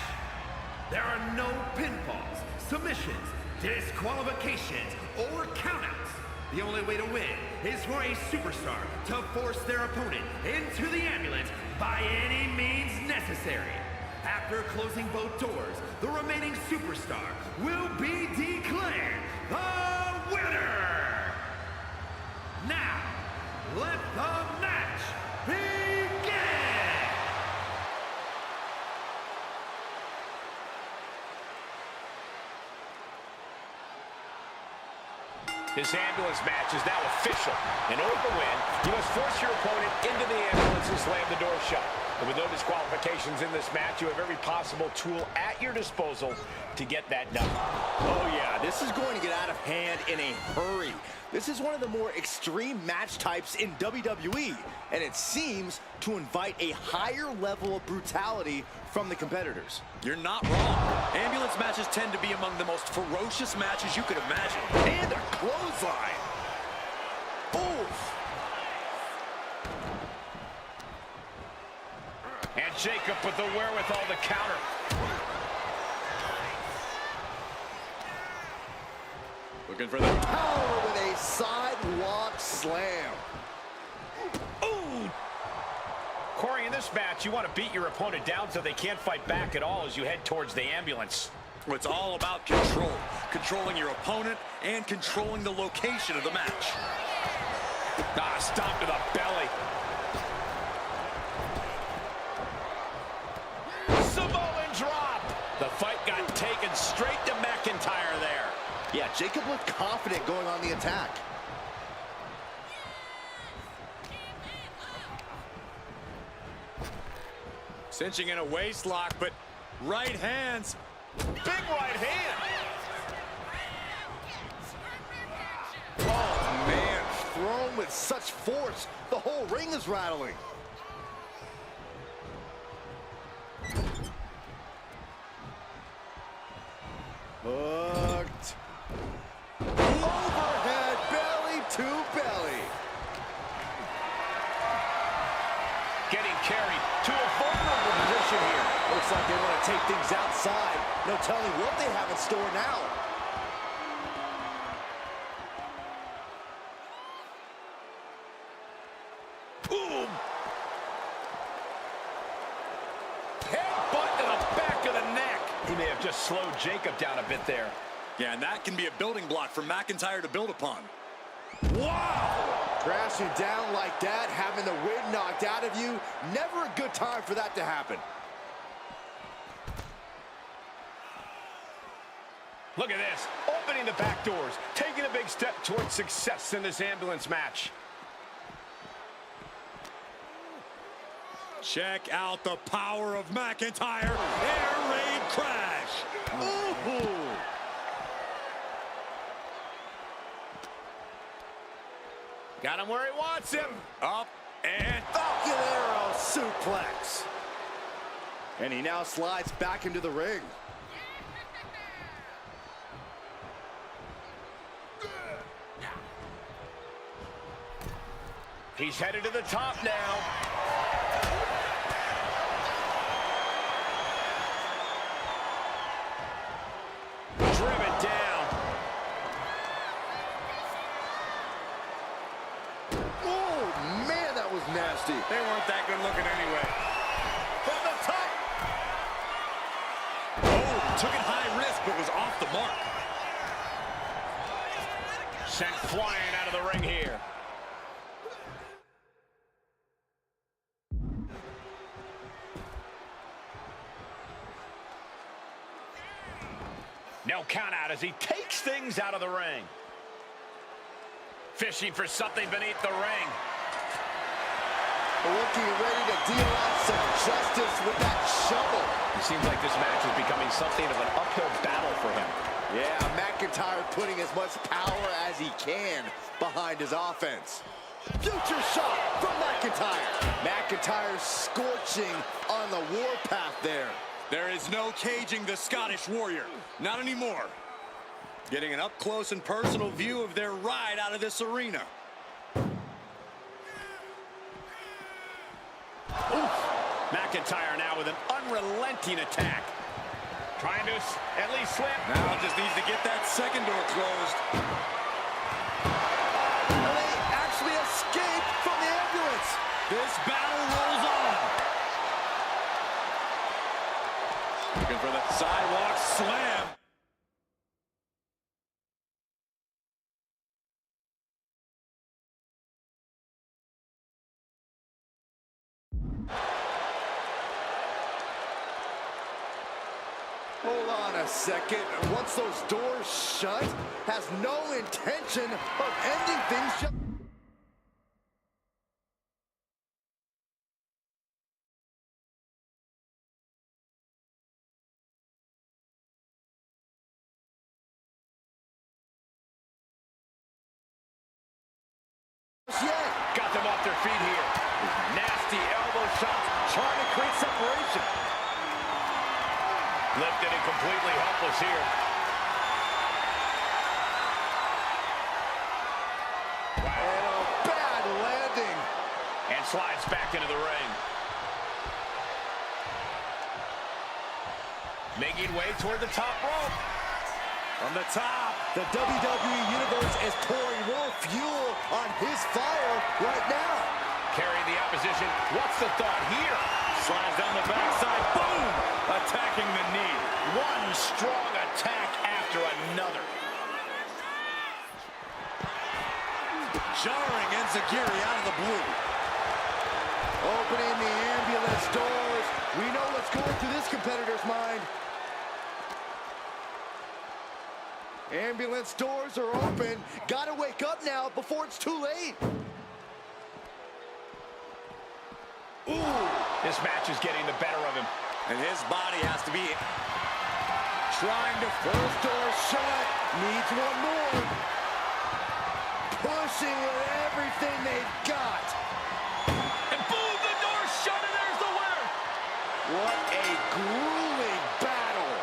There are no pinfalls, submissions, disqualifications, or countouts. The only way to win is for a superstar to force their opponent into the ambulance by any means necessary. After closing both doors, the remaining superstar will be declared the winner. Now, let the match begin. This ambulance match is now official. In order to win, you must force your opponent into the ambulance and slam the door shut. And with no disqualifications in this match, you have every possible tool at your disposal to get that done. Oh yeah, this is going to get out of hand in a hurry. This is one of the more extreme match types in WWE, and it seems to invite a higher level of brutality from the competitors. You're not wrong. Ambulance matches tend to be among the most ferocious matches you could imagine. And a clothesline. Oof. And Jacob with the wherewithal to counter. Looking for the power with a sidewalk slam. Ooh! Corey, in this match, you want to beat your opponent down so they can't fight back at all as you head towards the ambulance. It's all about control. Controlling your opponent and controlling the location of the match. Ah, stop to the belly. Samoan drop. The fight got taken straight to McIntyre there. Yeah, Jacob looked confident going on the attack. Cinching in a waist lock, but right hands. Big right hand. Oh, man, thrown with such force, the whole ring is rattling. Hooked. Overhead, belly to belly. Getting carried to a vulnerable position here. Looks like they want to take things outside. No telling what they have in store now. Boom! Headbutt to the back of the neck. He may have just slowed Jacob down a bit there. Yeah, and that can be a building block for McIntyre to build upon. Wow! Crashing down like that, having the wind knocked out of you, never a good time for that to happen. Look at this, opening the back doors, taking a big step towards success in this ambulance match. Check out the power of McIntyre. Air raid crash. Ooh! Got him where he wants him. Up and Falcon Arrow suplex. And he now slides back into the ring. He's headed to the top now. Driven down. Oh, man, that was nasty. they weren't that good looking anyway. From the top. Oh, took it high risk, but was off the mark. Sent flying out of the ring here. No count out as he takes things out of the ring. Fishing for something beneath the ring. Looking ready to deal out some justice with that shovel. It seems like this match is becoming something of an uphill battle for him. Yeah, McIntyre putting as much power as he can behind his offense. Future shot from McIntyre. McIntyre scorching on the warpath there. There is no caging the Scottish Warrior. Not anymore. Getting an up-close and personal view of their ride out of this arena. Oof. McIntyre now with an unrelenting attack. Trying to at least slip. Now just needs to get that second door closed. They actually escaped from the ambulance. This battle rolls on. Looking for the sidewalk slam. Hold on a second. Once those doors shut, has no intention of ending things. Yet. Got them off their feet here. Nasty elbow shots, trying to create separation. Lifted and completely helpless here. Wow. And a bad landing. And slides back into the ring. Making way toward the top rope. From the top, the WWE Universe is pouring more fuel on his fire right now. Carrying the opposition. What's the thought here? Slides down the backside. Boom! Attacking the knee. One strong attack after another. Jarring Enziguri out of the blue. Opening the ambulance doors. We know what's going through this competitor's mind. Ambulance doors are open. Gotta wake up now before it's too late. Ooh. This match is getting the better of him. And his body has to be trying to first door shut. Needs one more. Pushing with everything they've got. And boom, the door shut, and there's the winner. What a grueling battle.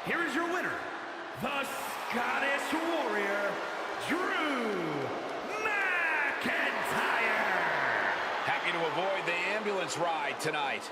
Here is your winner, the Scottish Warrior, Drew McIntyre. Happy to avoid the ambulance ride tonight.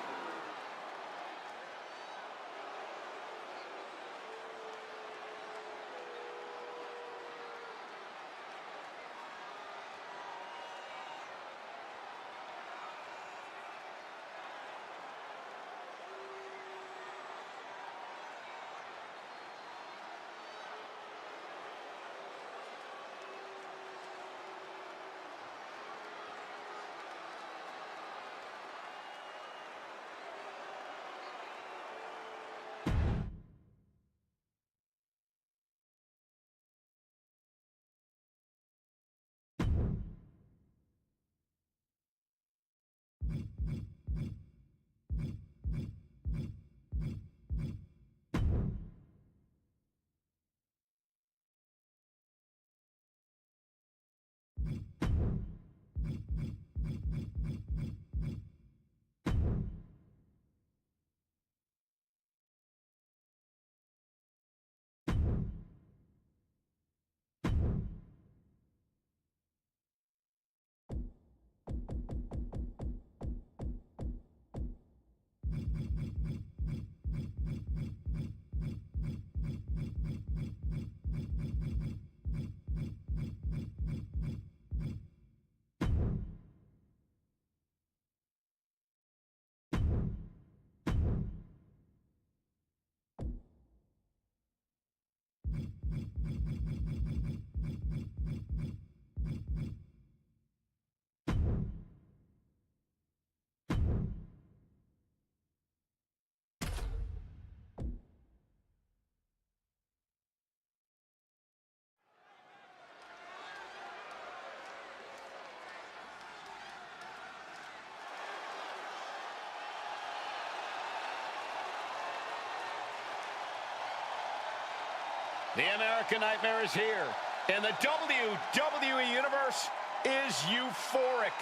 The American Nightmare is here, and the WWE Universe is euphoric.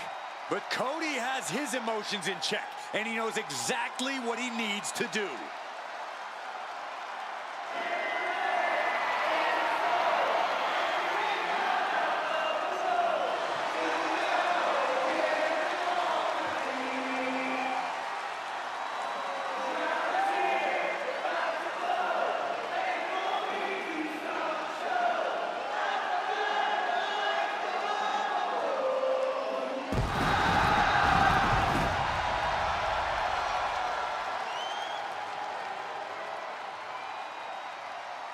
But Cody has his emotions in check, and he knows exactly what he needs to do.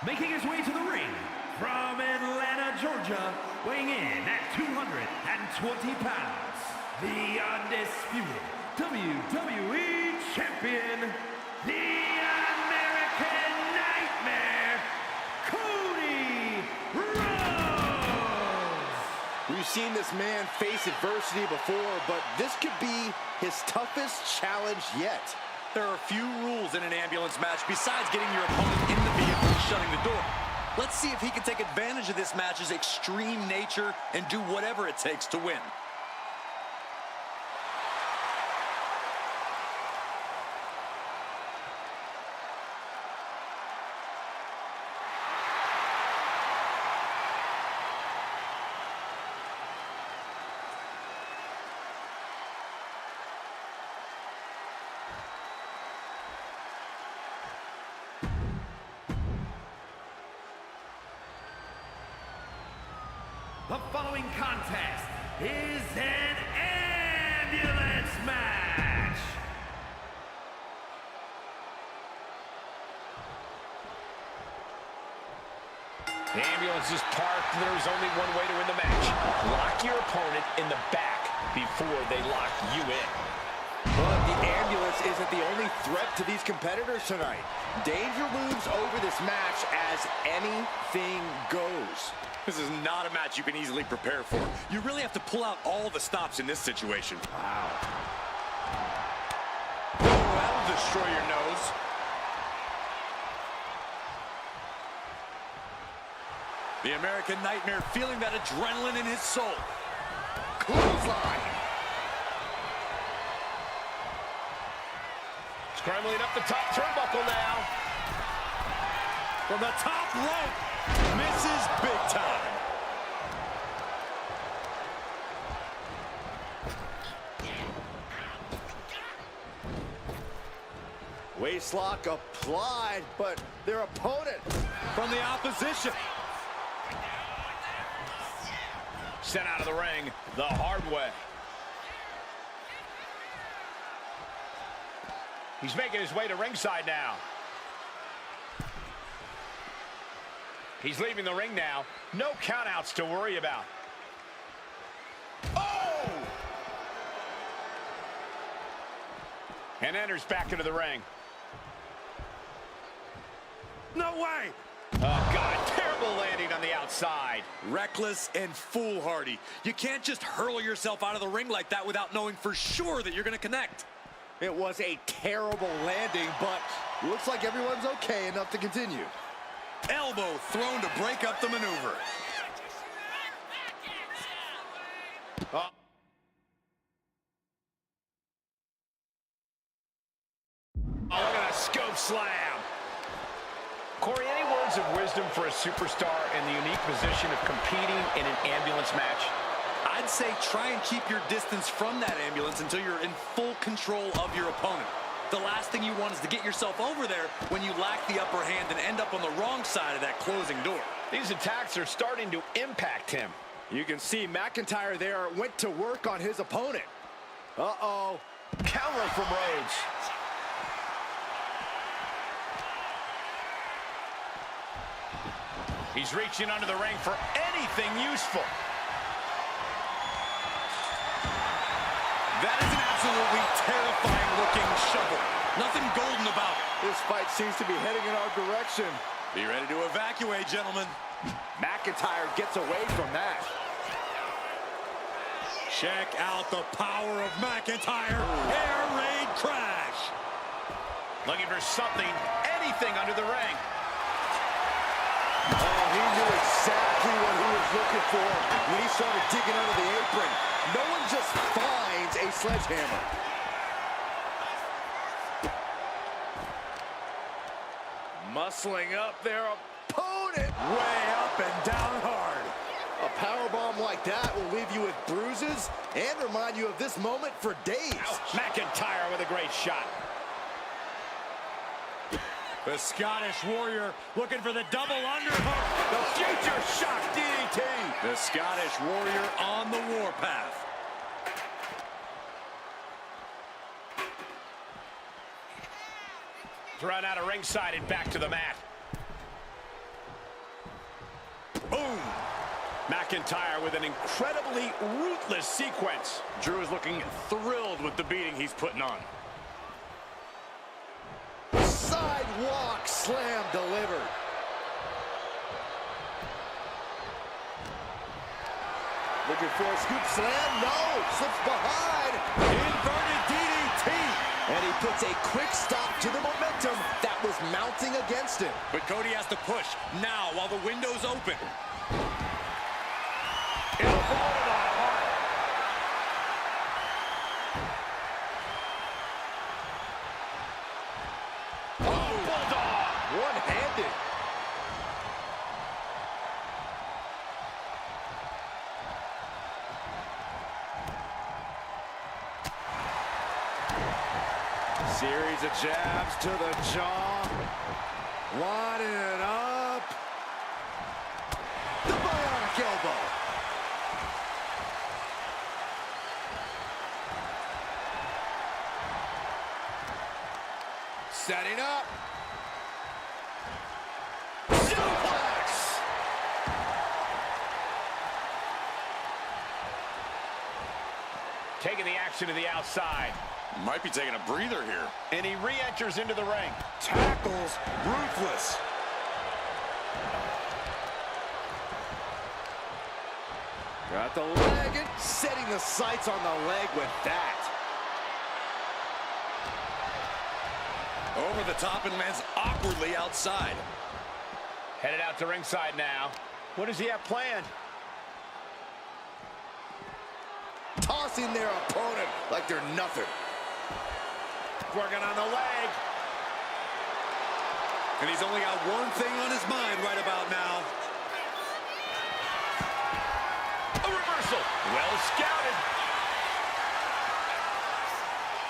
Making his way to the ring from Atlanta, Georgia, weighing in at 220 pounds, the undisputed WWE Champion, the American Nightmare, Cody Rhodes. We've seen this man face adversity before, but this could be his toughest challenge yet. There are few rules in an ambulance match besides getting your opponent in the vehicle and shutting the door. Let's see if he can take advantage of this match's extreme nature and do whatever it takes to win. The following contest is an ambulance match. The ambulance is parked. There's only one way to win the match. Lock your opponent in the back before they lock you in. But the ambulance isn't the only threat to these competitors tonight. Danger looms over this match as anything goes. This is not a match you can easily prepare for. You really have to pull out all the stops in this situation. Wow. Oh, that'll destroy your nose. The American Nightmare feeling that adrenaline in his soul. Clothesline. Scrambling up the top turnbuckle now. From the top rope, misses big time. Waistlock applied, but their opponent From the opposition. Sent out of the ring the hard way. He's making his way to ringside now. He's leaving the ring now. No countouts to worry about. Oh! And enters back into the ring. No way! Oh, God, terrible landing on the outside. Reckless and foolhardy. You can't just hurl yourself out of the ring like that without knowing for sure that you're going to connect. It was a terrible landing, but looks like everyone's okay enough to continue. Elbow thrown to break up the maneuver. Oh. Oh, look at a scope slam. Corey, any words of wisdom for a superstar in the unique position of competing in an ambulance match? I'd say try and keep your distance from that ambulance until you're in full control of your opponent. The last thing you want is to get yourself over there when you lack the upper hand and end up on the wrong side of that closing door. These attacks are starting to impact him. You can see McIntyre there went to work on his opponent. Uh-oh. Counter from Rhodes. He's reaching under the ring for anything useful. That is an absolutely terrifying looking shovel. Nothing golden about it. This fight seems to be heading in our direction. Be ready to evacuate, gentlemen. McIntyre gets away from that. Check out the power of McIntyre. Air raid crash. Looking for something, anything under the ring. Oh, he knew exactly what he was looking for when he started digging under the apron. No one just finds a sledgehammer. Muscling up their opponent. Way up and down hard. A powerbomb like that will leave you with bruises and remind you of this moment for days. Ouch. McIntyre with a great shot. The Scottish Warrior looking for the double underhook. The future shock DDT. The Scottish Warrior on the warpath. Thrown out of ringside and back to the mat. Boom. McIntyre with an incredibly ruthless sequence. Drew is looking thrilled with the beating he's putting on. Sidewalk slam delivered. Looking for a scoop slam. No, slips behind. Inverted DDT. And he puts a quick stop to the momentum that was mounting against him. But Cody has to push now while the window's open. Elbow to the heart. Oh, bulldog. One-handed. Series of jabs to the jaw. Lining it up. The bionic elbow. Setting up. Suplex. Taking the action to the outside. Might be taking a breather here. And he re-enters into the ring. Tackles ruthless. Got the leg and setting the sights on the leg with that. Over the top and lands awkwardly outside. Headed out to ringside now. What does he have planned? Tossing their opponent like they're nothing. Working on the leg. And he's only got one thing on his mind right about now. A reversal. Well scouted.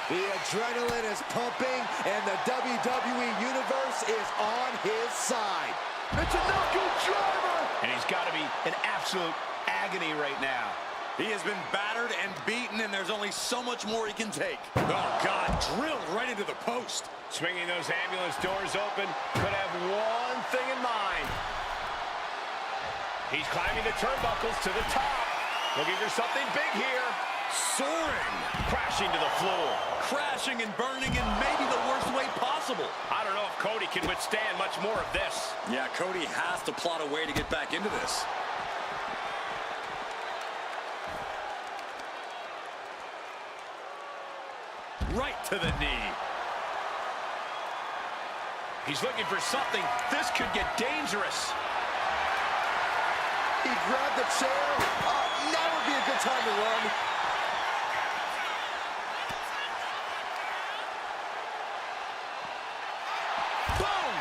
The adrenaline is pumping, and the WWE Universe is on his side. It's a knockout driver! And he's got to be in absolute agony right now. He has been battered and beaten, and there's only so much more he can take. Oh, God, drilled right into the post. Swinging those ambulance doors open, could have one thing in mind. He's climbing the turnbuckles to the top. Looking for something big here. Soaring. Crashing to the floor. Crashing and burning in maybe the worst way possible. I don't know if Cody can withstand much more of this. Yeah, Cody has to plot a way to get back into this. Right to the knee. He's looking for something. This could get dangerous. He grabbed the chair. Now would be a good time to run. Boom!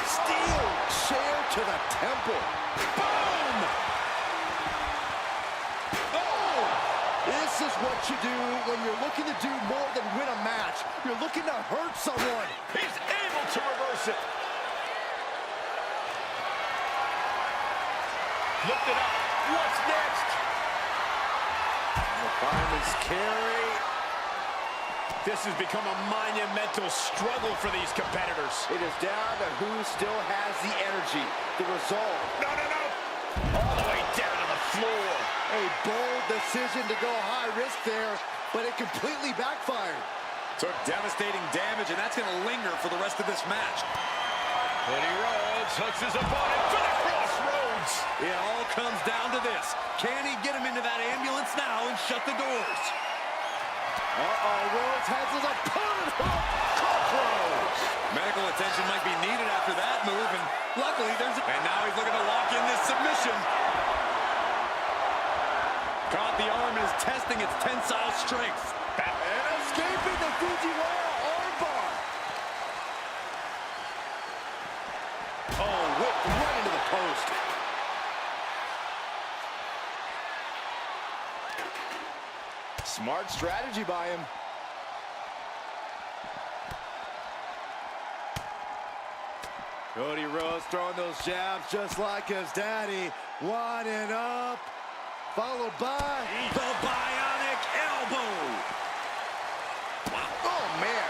Steel chair to the temple. Boom! Oh! This is what you do when you're looking to do more than win a match. You're looking to hurt someone. He's able to reverse it. Lift it up. What's next? The fireman's carry. This has become a monumental struggle for these competitors. It is down to who still has the energy, the resolve. No, no, no. All the way down to the floor. A bold decision to go high risk there, but it completely backfired. Took devastating damage, and that's going to linger for the rest of this match. Cody Rhodes hooks his opponent to the crossroads. It all comes down to this. Can he get him into that ambulance now and shut the doors? Rhodes has his opponent hooked. Crossroads. Medical attention might be needed after that move, and luckily there's... And now he's looking to lock in this submission. Caught the arm and is testing its tensile strength. And escaping the Fujiwara armbar. Oh, whipped right into the post. Smart strategy by him. Cody Rhodes throwing those jabs just like his daddy. Winding up. Followed by the bionic elbow. Wow. Oh, man.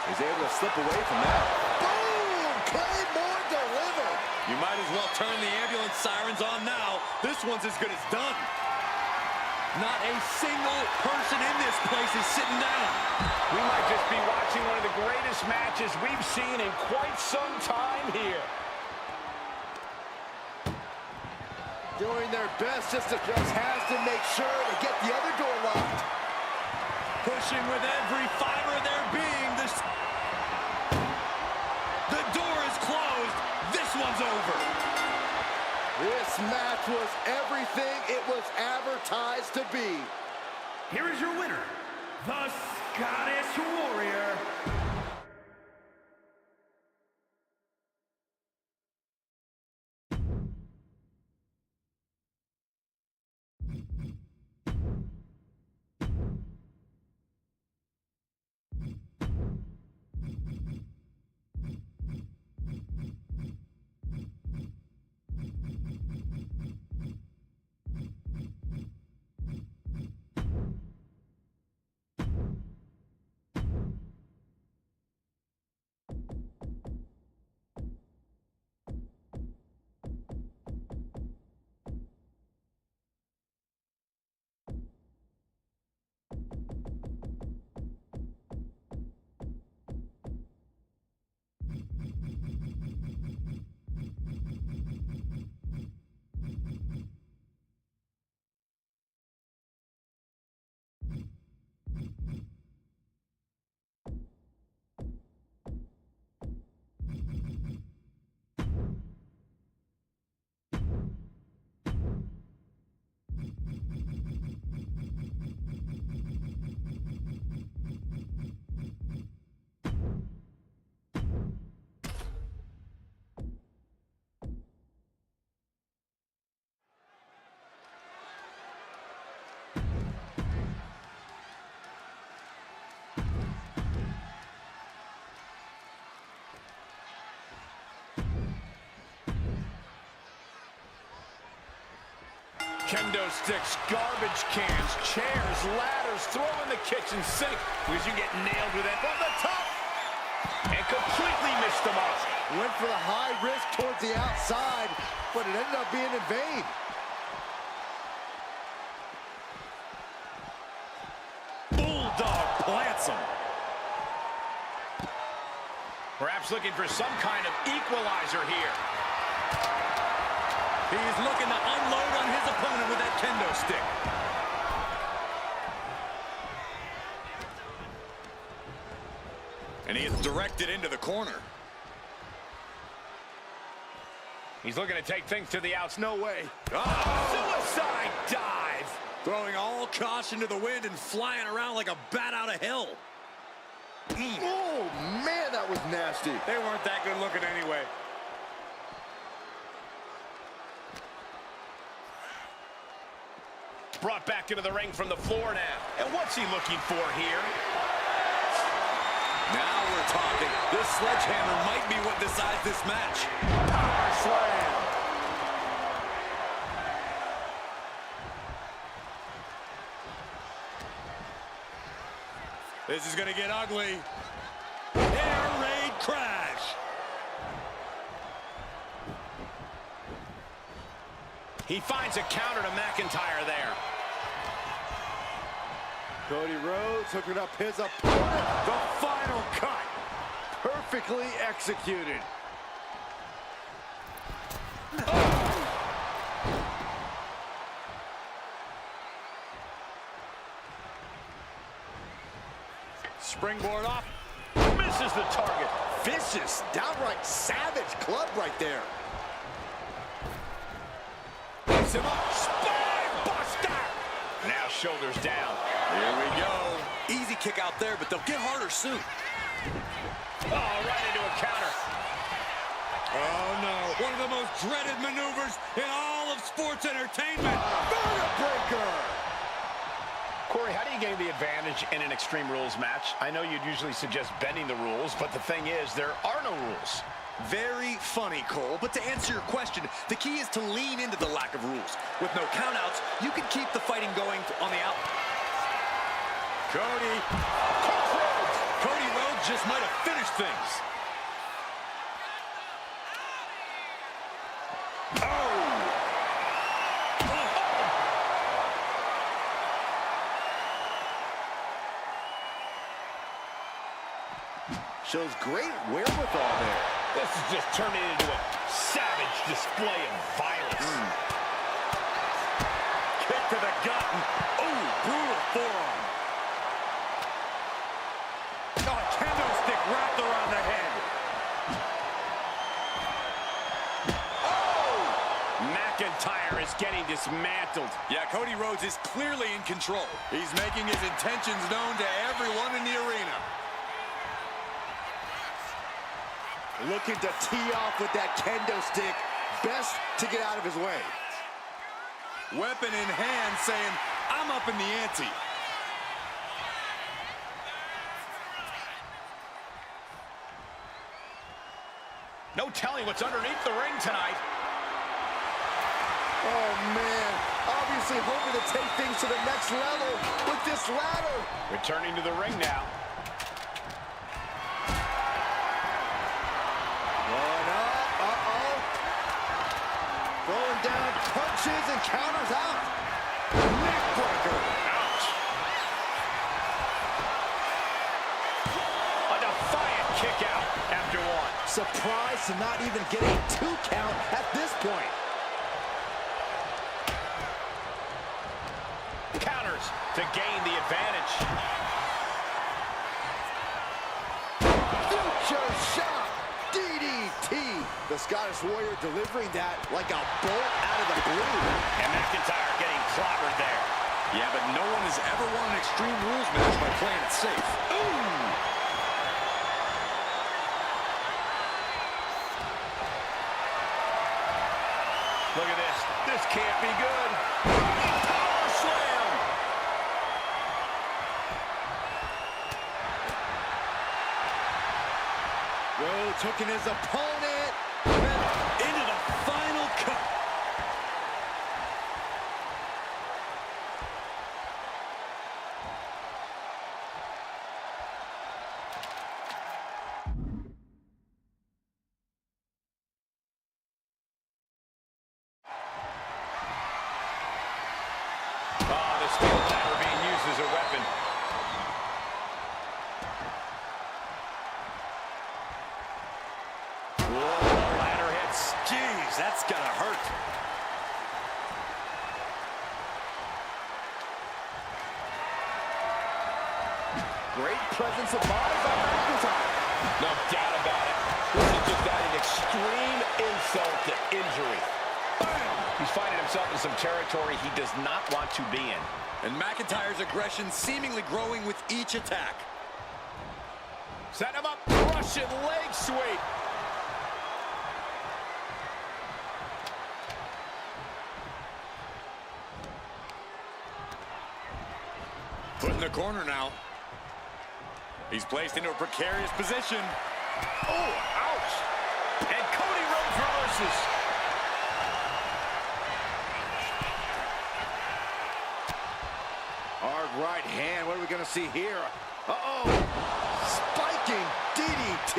He's able to slip away from that. Boom! Claymore delivered. You might as well turn the ambulance sirens on now. This one's as good as done. Not a single person in this place is sitting down. We might just be watching one of the greatest matches we've seen in quite some time here. Doing their best just has to make sure to get the other door locked. Pushing with every fiber of their being. The door is closed. This one's over. This match was everything it was advertised to be. Here is your winner, the Scottish Warrior, Kendo sticks, garbage cans, chairs, ladders, throw in the kitchen sink. Because you get nailed with that from the top. And completely missed the mark. Went for the high risk towards the outside, but it ended up being in vain. Bulldog plants him. Perhaps looking for some kind of equalizer here. He's looking to unload on his opponent with that kendo stick. And he is directed into the corner. He's looking to take things to the outs. No way. Oh, suicide dive. Throwing all caution to the wind and flying around like a bat out of hell. Oh, man, that was nasty. They weren't that good looking anyway. Brought back into the ring from the floor now. And what's he looking for here? Now we're talking. This sledgehammer might be what decides this match. Power slam. This is going to get ugly. Air raid crash. He finds a counter to McIntyre there. Cody Rhodes hooking up his opponent. The final cut. Perfectly executed. Springboard off. Misses the target. Vicious, downright savage club right there. Picks him up. Spine buster. Now shoulders down. Here we go. Easy kick out there, but they'll get harder soon. Oh, right into a counter. Oh, no. One of the most dreaded maneuvers in all of sports entertainment. Vertebreaker. Corey, how do you gain the advantage in an Extreme Rules match? I know you'd usually suggest bending the rules, but the thing is, there are no rules. Very funny, Cole, but to answer your question, the key is to lean into the lack of rules. With no countouts, you can keep the fighting going on the out. Cody. Cody Rhodes just might have finished things. Shows great wherewithal there. This is just turning into a savage display of violence. Kick to the gut. Oh, brutal forearm. Oh, a kendo stick wrapped around the head. Oh! McIntyre is getting dismantled. Yeah, Cody Rhodes is clearly in control. He's making his intentions known to everyone in the arena. Looking to tee off with that kendo stick. Best to get out of his way. Weapon in hand saying, I'm up in the ante. No telling what's underneath the ring tonight. Oh, man. Obviously hoping to take things to the next level with this ladder. Returning to the ring now. Throwing down punches and counters out. Neckbreaker. Ouch. A defiant kick out after one. Surprised to not even get a 2 count at this point. Counters to gain the advantage. Future shot. DDT. The Scottish Warrior delivering that like a bolt out of the blue. And McIntyre getting clobbered there. Yeah, but no one has ever won an Extreme Rules match by playing it safe. Ooh! Look at this. This can't be good. Power slam! Rhodes hooking his opponent. Into the final cut. steel ladder being used as a weapon. Whoa, ladder hits. Jeez, that's gonna hurt. Great presence of mind by McIntyre. No doubt about it. This is just adding extreme insult to injury. Bam! He's finding himself in some territory he does not want to be in. And McIntyre's aggression seemingly growing with each attack. Set him up. Russian leg sweep. Put in the corner now. He's placed into a precarious position. Oh, ouch. And Cody Rhodes reverses. Hard right hand. What are we going to see here? Uh-oh. Spiking DDT.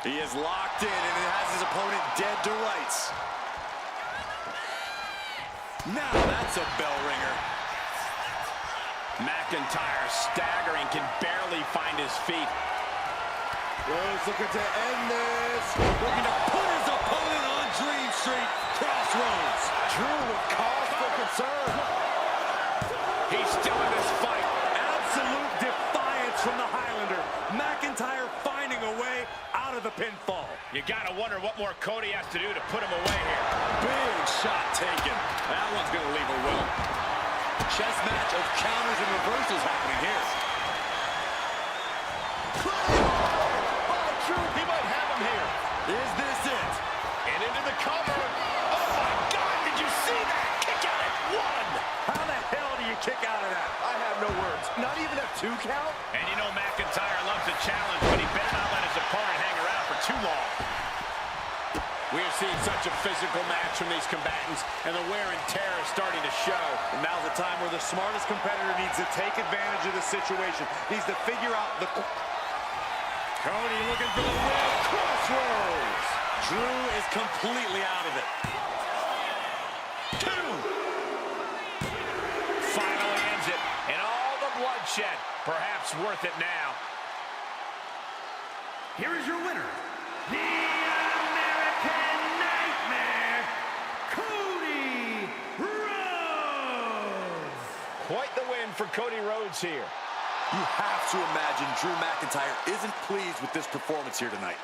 He is locked in and has his opponent dead to rights. Now that's a bell ringer. McIntyre staggering, can barely find his feet. Rhodes looking to end this. Looking to put his opponent on Dream Street. Crossroads. Drew with cause for concern. He's still in this fight. Absolute defiance from the Highlander. McIntyre finding a way out of the pinfall. You gotta wonder what more Cody has to do to put him away here. Big shot taken. That one's gonna leave a will. Chess match of counters and reversals happening here. Oh, Drew, he might have him here. Is this it? And into the cover. Oh, my God, did you see that? Kick out at one. How the hell do you kick out of that? I have no words. Not even a 2 count? And you know McIntyre loves a challenge, but he better not let his opponent hang around for too long. We have seen such a physical match from these combatants, and the wear and tear is starting to show. And now's the time where the smartest competitor needs to take advantage of the situation. Needs to figure out the... Cody looking for the win. Crossroads. Drew is completely out of it. Two. Finally ends it, and all the bloodshed, perhaps worth it now. Here is your winner, the American Nightmare, Cody Rhodes. Quite the win for Cody Rhodes here. You have to imagine Drew McIntyre isn't pleased with this performance here tonight.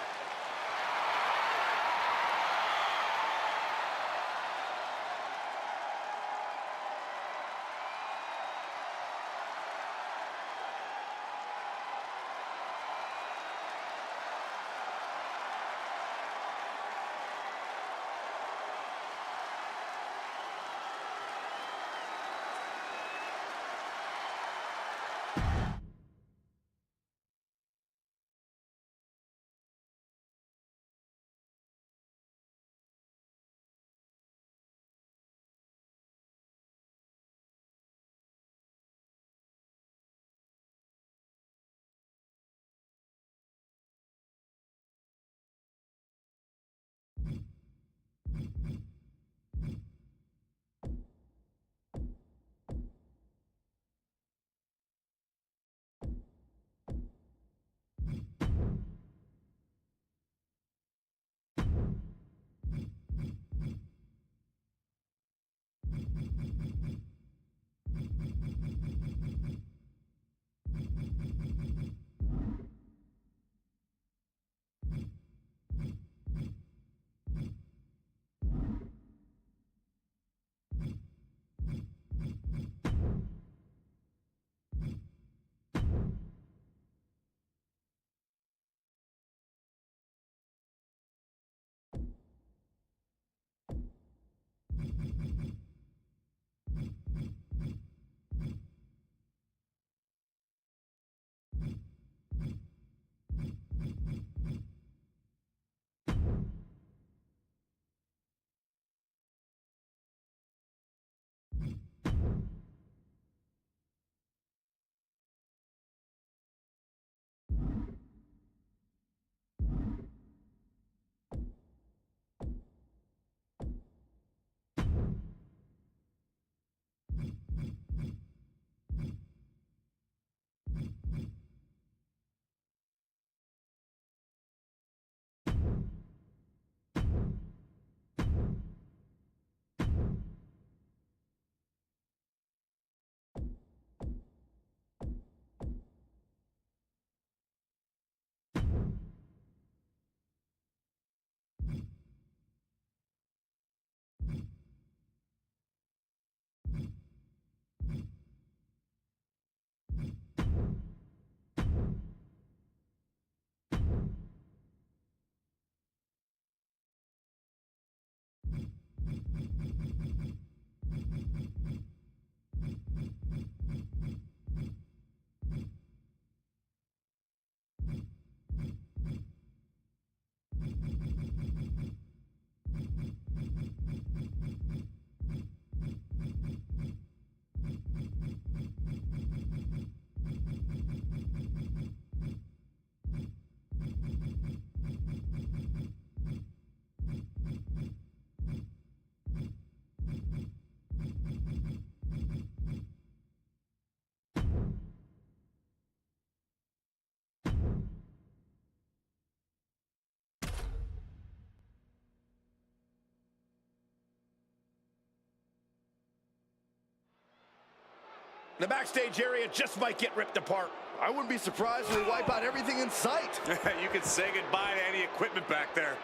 The backstage area just might get ripped apart. I wouldn't be surprised if they wipe out everything in sight. You can say goodbye to any equipment back there.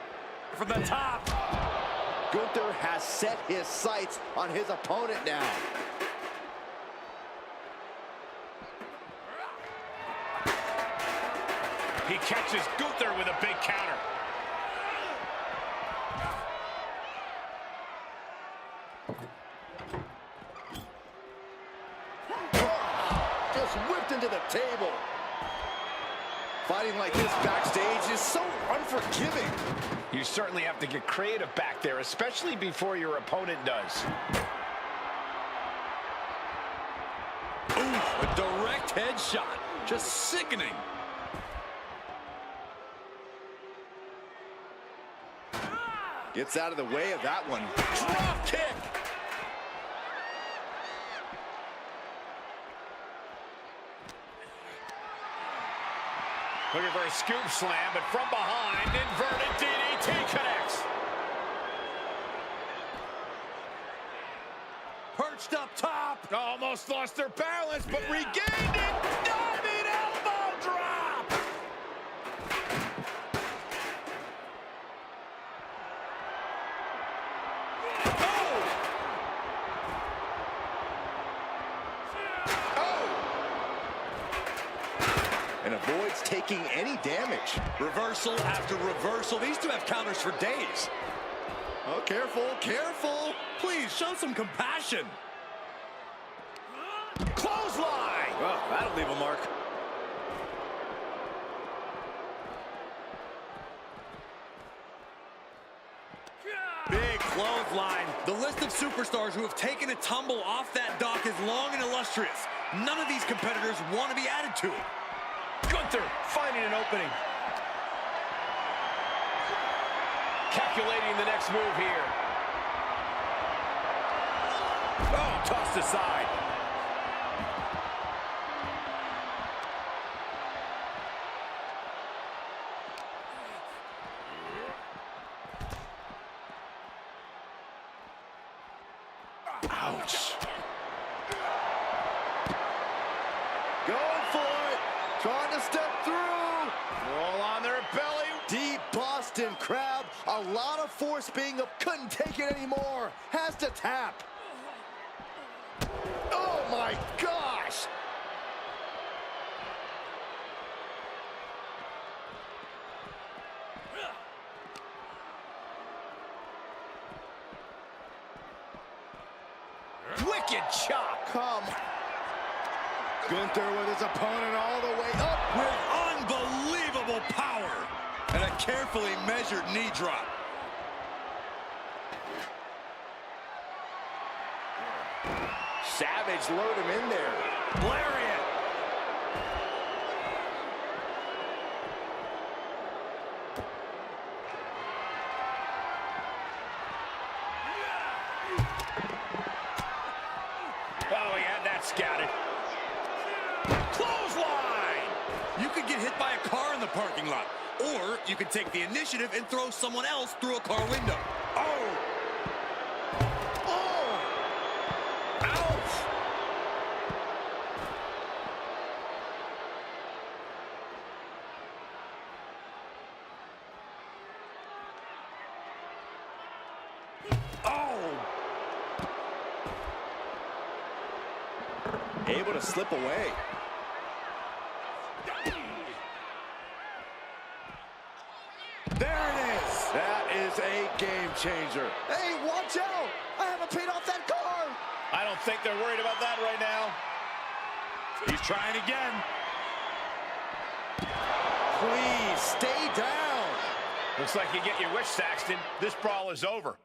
From the top. Gunther has set his sights on his opponent now. He catches Gunther with a big counter. Just whipped into the table. Fighting like this backstage is so unforgiving. You certainly have to get creative back there, especially before your opponent does. Ooh, a direct headshot. Just sickening. Gets out of the way of that one. Drop kick. Looking for a scoop slam, but from behind, inverted DDT connects. Perched up top. Almost lost their balance, but regained it. Diving elbow drop. And avoids taking any damage. Reversal after reversal. These two have counters for days. Oh, careful, careful. Please, show some compassion. Clothesline! Oh, that'll leave a mark. Big clothesline. The list of superstars who have taken a tumble off that dock is long and illustrious. None of these competitors want to be added to it. Gunther finding an opening. Calculating the next move here. Oh, tossed aside. Ouch. Going for it. Trying to step through. Roll on their belly. Deep Boston Crab. A lot of force being up. Couldn't take it anymore. Has to tap. Oh my gosh. Wicked chop. Come. Gunther with his opponent all the way up. With unbelievable power. And a carefully measured knee drop. Savage load him in there. Lariat. Oh, he had that scouted. Clothesline! You could get hit by a car in the parking lot. Or you could take the initiative and throw someone else through a car window. Oh! Oh! Ouch! Oh! Able to slip away. There it is! That is a game changer. Hey, watch out! I haven't paid off that car! I don't think they're worried about that right now. He's trying again. Please, stay down. Looks like you get your wish, Saxton. This brawl is over.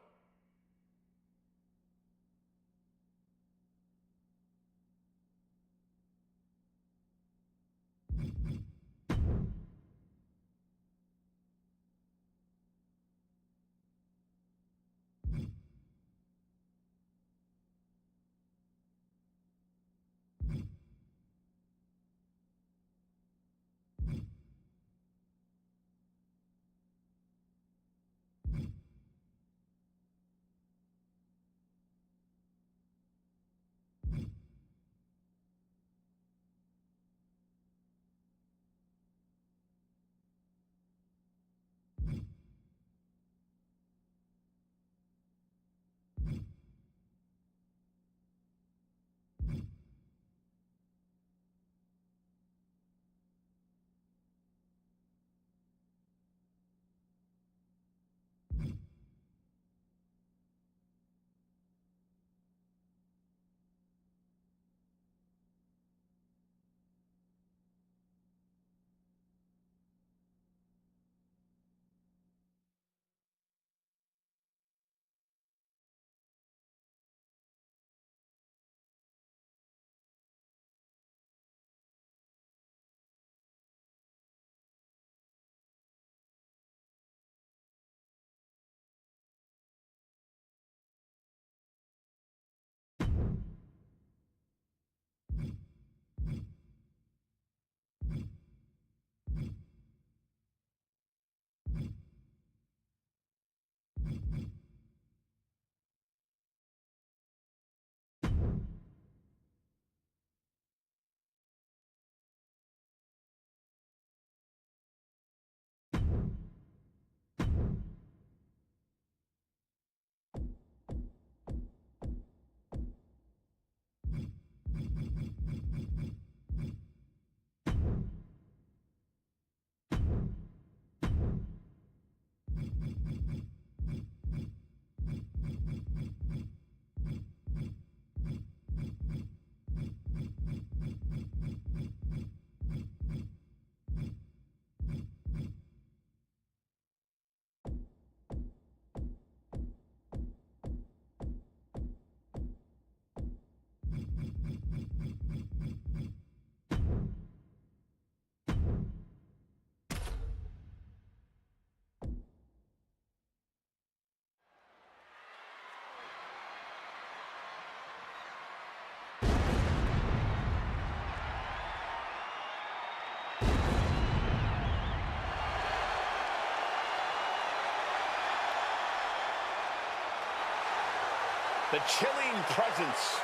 The chilling presence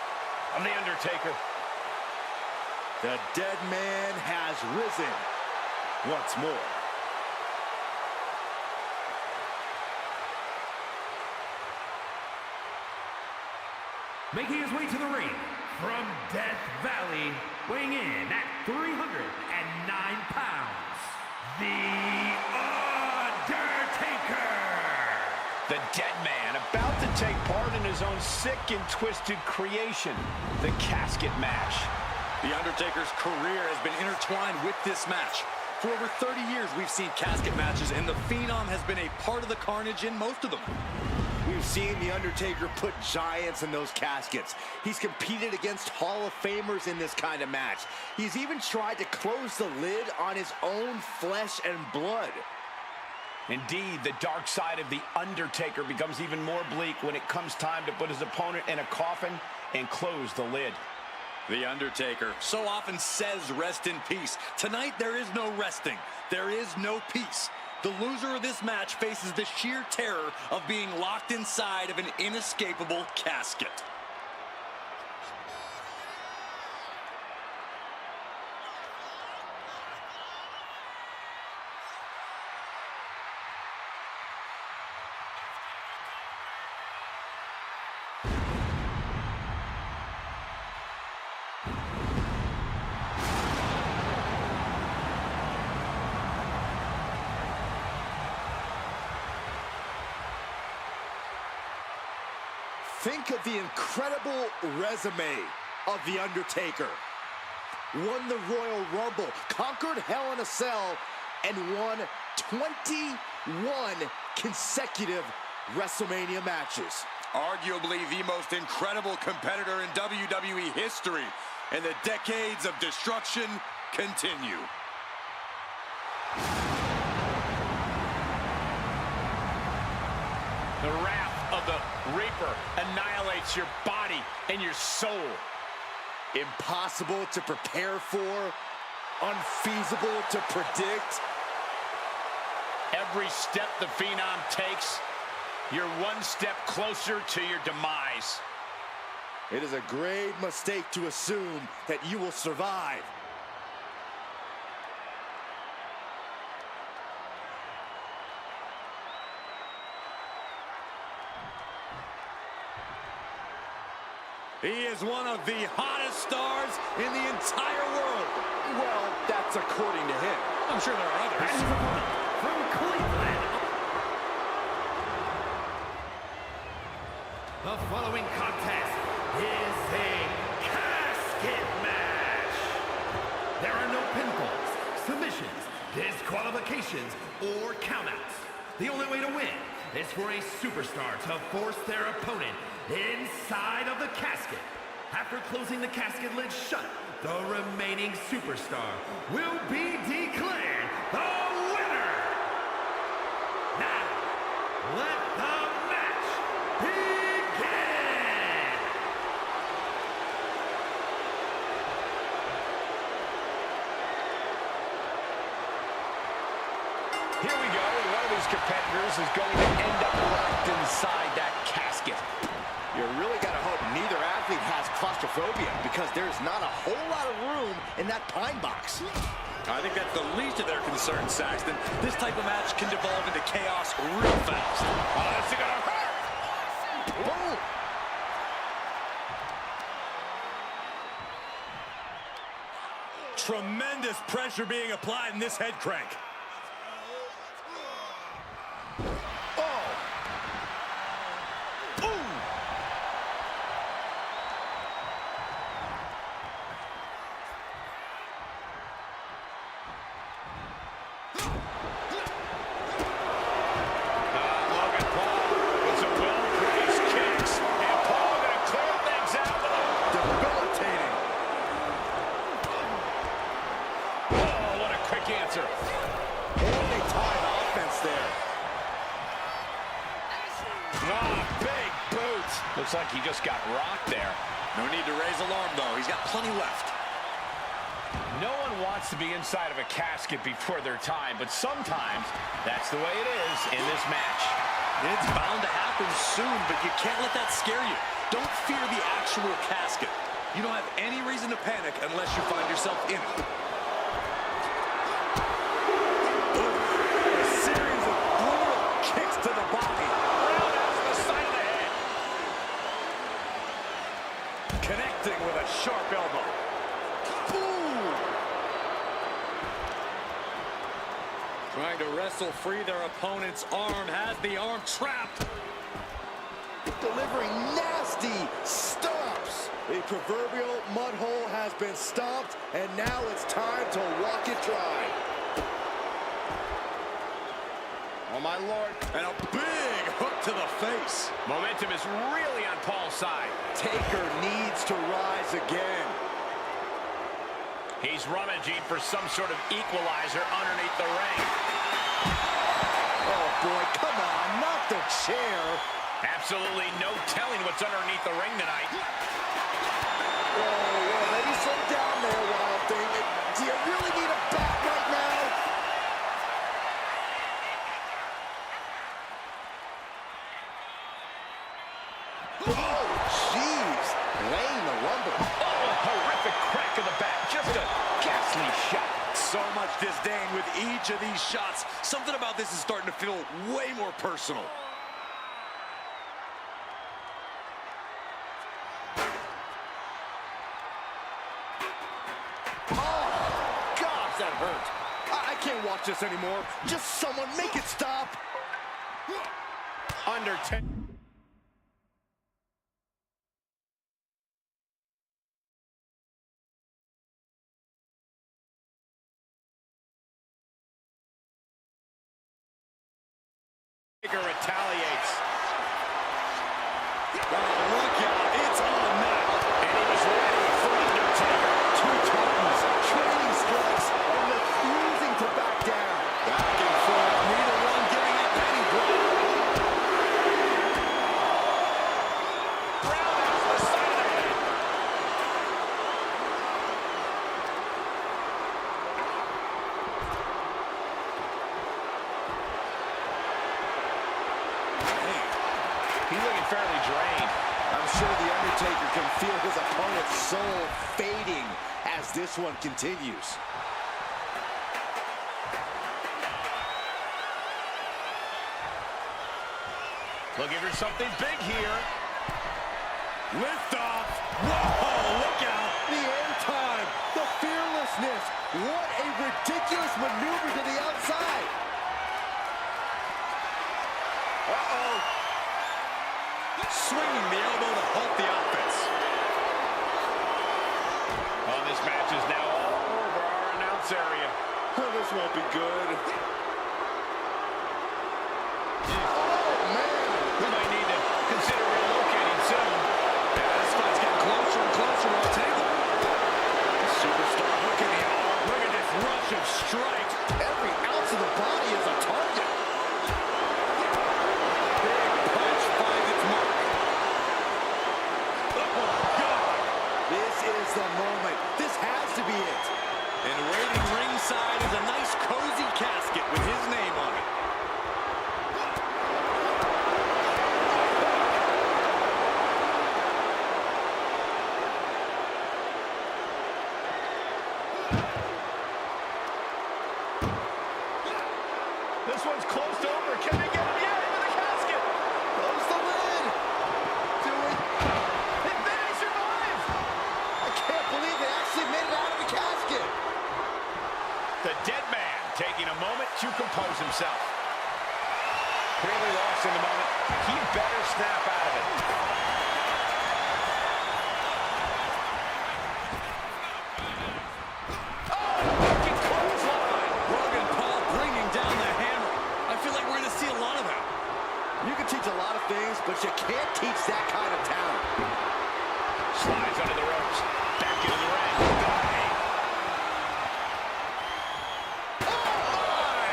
of The Undertaker. The dead man has risen once more. Making his way to the ring from Death Valley, weighing in at 309 pounds, The Undertaker! The dead man about to take part in his own sick and twisted creation, the casket match. The Undertaker's career has been intertwined with this match. For over 30 years, we've seen casket matches, and the Phenom has been a part of the carnage in most of them. We've seen The Undertaker put giants in those caskets. He's competed against Hall of Famers in this kind of match. He's even tried to close the lid on his own flesh and blood. Indeed, the dark side of The Undertaker becomes even more bleak when it comes time to put his opponent in a coffin and close the lid. The Undertaker so often says rest in peace. Tonight, there is no resting. There is no peace. The loser of this match faces the sheer terror of being locked inside of an inescapable casket. Think of the incredible resume of The Undertaker. Won the Royal Rumble, conquered Hell in a Cell, and won 21 consecutive WrestleMania matches. Arguably the most incredible competitor in WWE history, and the decades of destruction continue. The wrath of the Reaper annihilates your body and your soul. Impossible to prepare for, unfeasible to predict. Every step the Phenom takes, you're one step closer to your demise. It is a grave mistake to assume that you will survive. He is one of the hottest stars in the entire world. Well, that's according to him. I'm sure there are others. And his opponent from Cleveland. The following contest is a casket match. There are no pinfalls, submissions, disqualifications, or countouts. The only way to win is for a superstar to force their opponent inside of the casket. After closing the casket lid shut, the remaining superstar will be declared the winner. Now, let the match begin. Here we go, and one of these competitors is going to end up locked inside that casket. You really got to hope neither athlete has claustrophobia, because there's not a whole lot of room in that pine box. I think that's the least of their concerns, Saxton. This type of match can devolve into chaos real fast. Oh, this is gonna hurt! Boom! Tremendous pressure being applied in this head crank. Looks like he just got rocked there. No need to raise alarm, though. He's got plenty left. No one wants to be inside of a casket before their time, but sometimes that's the way it is in this match. It's bound to happen soon, but you can't let that scare you. Don't fear the actual casket. You don't have any reason to panic unless you find yourself in it. A series of brutal kicks to the body. Connecting with a sharp elbow. Boom! Trying to wrestle free their opponent's arm, has the arm trapped. Delivering nasty stomps. A proverbial mud hole has been stomped, and now it's time to walk it dry. Oh, my Lord. And a big hook to the face. Momentum is really on Paul's side. Taker needs to rise again. He's rummaging for some sort of equalizer underneath the ring. Oh, boy, come on, not the chair. Absolutely no telling what's underneath the ring tonight. Whoa, maybe slow down there, Wild Thing. Do you really need a bat right now? Oh, jeez. Laying the lumber. Oh, a horrific crack of the bat. Just a ghastly shot. So much disdain with each of these shots. Something about this is starting to feel way more personal. Oh, gosh, that hurt. I can't watch this anymore. Just someone make it stop. Undertaker. Retaliates. Oh, look out. It's on now. And he was ready for Undertaker. Two titans, trading strikes, and refusing to back down. Back and forth. Neither one giving up any ground. Roundhouse to the side of the head. He's looking fairly drained. I'm sure The Undertaker can feel his opponent's soul fading as this one continues. Looking for something big here. Lift off. Whoa, look out. The airtime, the fearlessness. What a ridiculous maneuver to the outside. Uh-oh. Swinging the elbow to halt the offense. Oh, this match is now all over our announce area. Oh, this won't be good. We might need to consider relocating soon. Yeah, this fight's getting closer and closer to the table. Superstar hooking the arm. Look at this rush of strikes. Every ounce of the body is a target. Big punch finds its mark. Oh, God. This is the moment. This has to be it. And waiting ringside is a nice cozy casket with his name on it. This one's close over. Can they get him yet into the casket? Close the lid. Do it. And then he survived. I can't believe they actually made it out of the casket. The dead man taking a moment to compose himself. Clearly lost in the moment. He better snap out of it. Oh, wicked clothesline. Logan Paul bringing down the hammer. I feel like we're going to see a lot of that. You can teach a lot of things, but you can't teach that kind of talent. Slides under the ropes. Back into the ring. Bang. Oh, my!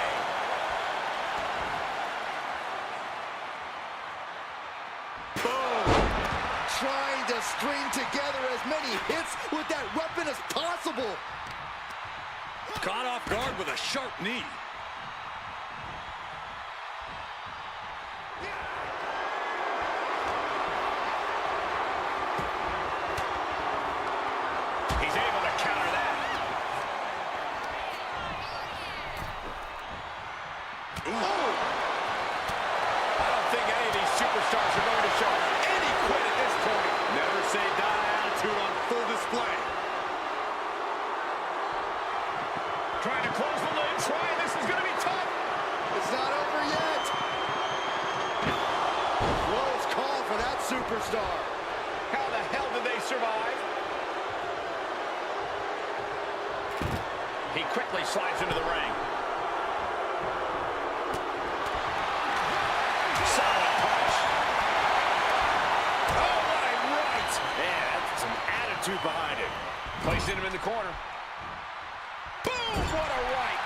Trying to string together as many hits with that weapon as possible. Caught off guard with a sharp knee. He's able to counter that. I don't think any of these superstars are going to show any quit at this point. Never say die attitude on full display. Trying to close the lid. This is going to be tough. It's not over yet. Close call for that superstar. How the hell did they survive? He quickly slides into the ring. Solid punch. Oh, what a right. Man, that's some attitude behind it. Placing him in the corner. Boom, what a right.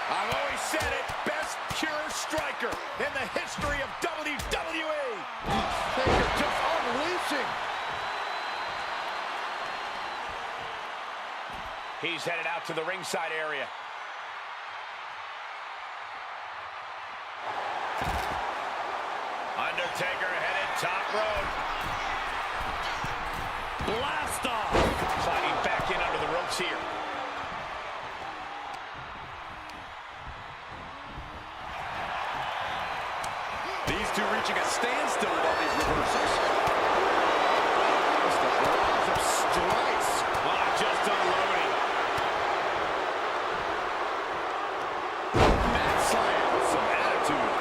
I've always said it, best pure striker in the history of WWE. Taker just unleashing. He's headed out to the ringside area. Undertaker headed top rope. Blast off. Sliding back in under the ropes here. These two reaching a standstill with all these reversals. Just a barrage of strikes. Just unloading. Mad slam with some attitude.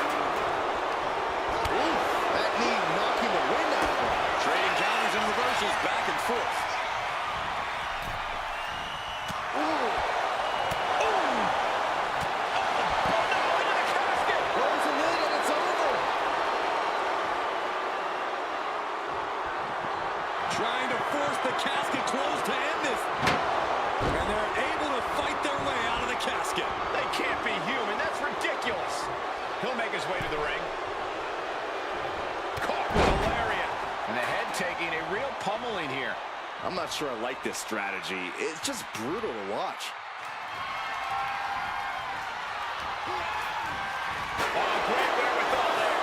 Ooh, that knee knocking the wind out of him. Trading counters and reversals back and forth. Close the lid force the casket closed to end this. And they're able to fight their way out of the casket. They can't be human. That's ridiculous. He'll make his way to the ring. Caught with a lariat. And the head taking a real pummeling here. I'm not sure I like this strategy. It's just brutal to watch. Oh, great wherewithal there.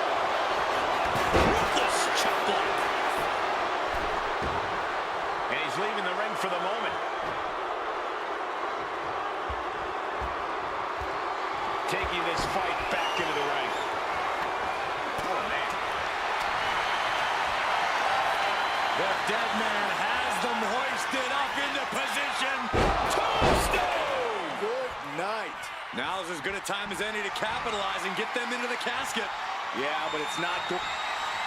Ruthless chop block. And he's leaving the ring for the moment. Taking this fight back into the ring. Oh, man. The dead man has them hoisted up into position. Tombstone! Good night. Now is as good a time as any to capitalize and get them into the casket. Yeah, but it's not good.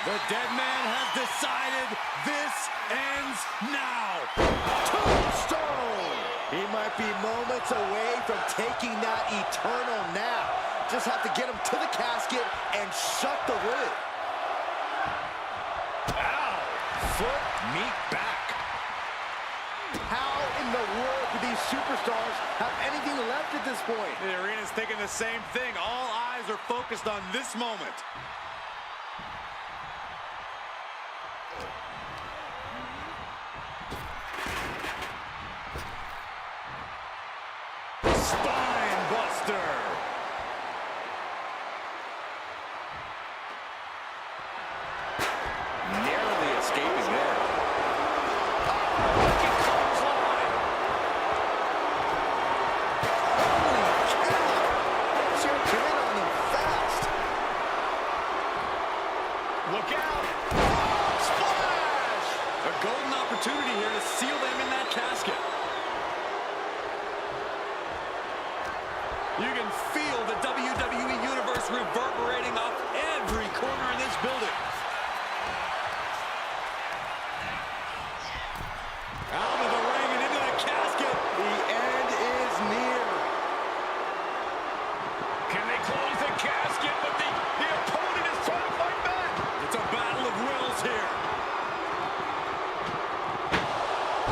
The dead man has decided this ends now. Tombstone! He might be moments away from taking that eternal nap. Just have to get him to the casket and shut the lid. Ow! Foot, meat back. How in the world do these superstars have anything left at this point? The arena's thinking the same thing. All eyes are focused on this moment. Spine buster. Narrowly escaping there. Wicked clothesline. Holy cow! She'll come in on them fast. Look out. Splash! A golden opportunity here to seal them in that casket. You can feel the WWE Universe reverberating off every corner in this building. Out of the ring and into the casket. The end is near. Can they close the casket? But the opponent is trying to fight back. It's a battle of wills here.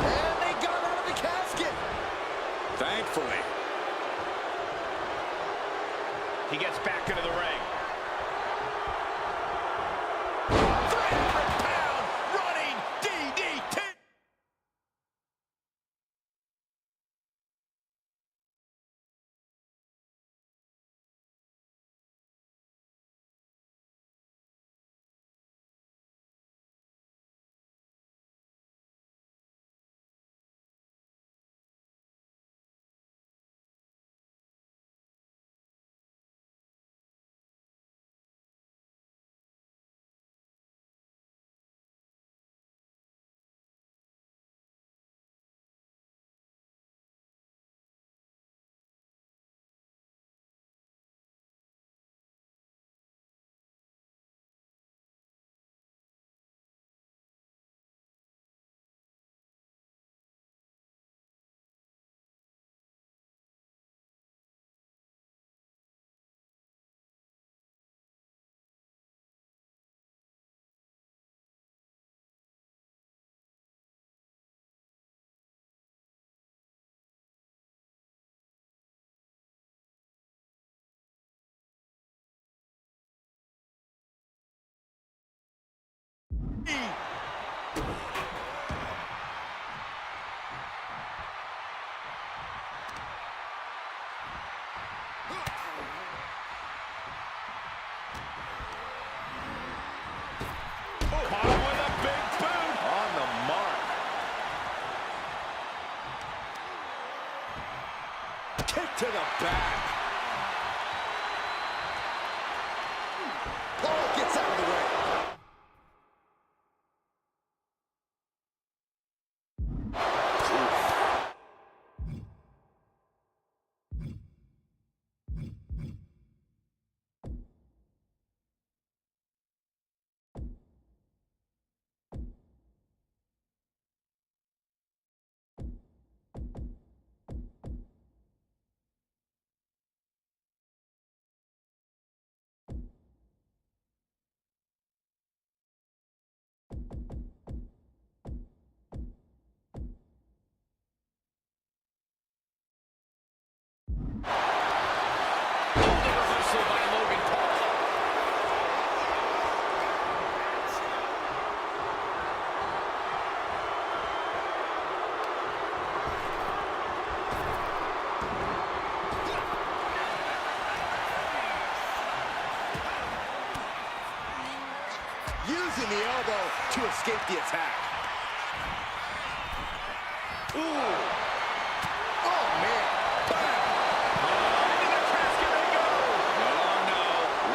And they got out of the casket. Thankfully. He gets back into the ring. 300-pound running DDT. Caught him with a big boot. On the mark. Kick to the back. Paul gets out of the ring. using the elbow to escape the attack. Ooh. Oh, man. Bam. Into the casket they go. Oh, no.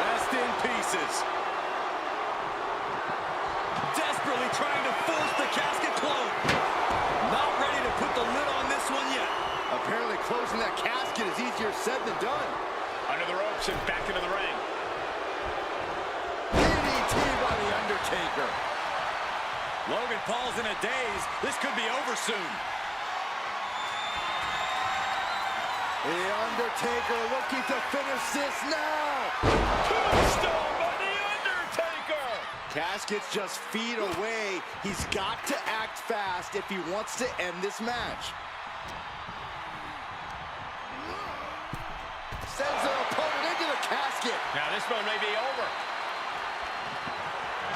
Rest in pieces. Desperately trying to force the casket closed. Not ready to put the lid on this one yet. Apparently closing that casket is easier said than done. Under the ropes and back into the ring. DDT by The Undertaker. Logan Paul's in a daze. This could be over soon. The Undertaker looking to finish this now. Tombstone by The Undertaker. Casket's just feet away. He's got to act fast if he wants to end this match. Sends their opponent into the casket. Now this one may be over.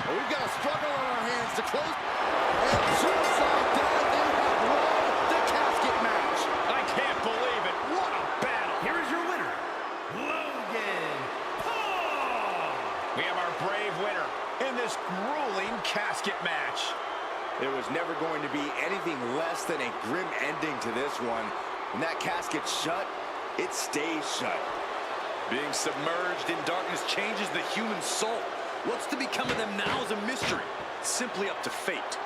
We've got a struggle on our hands to close. And just like that, they have won the casket match. I can't believe it. What a battle. Here is your winner, Logan Paul. We have our brave winner in this grueling casket match. There was never going to be anything less than a grim ending to this one. When that casket's shut, it stays shut. Being submerged in darkness changes the human soul. What's to become of them now is a mystery. Simply up to fate.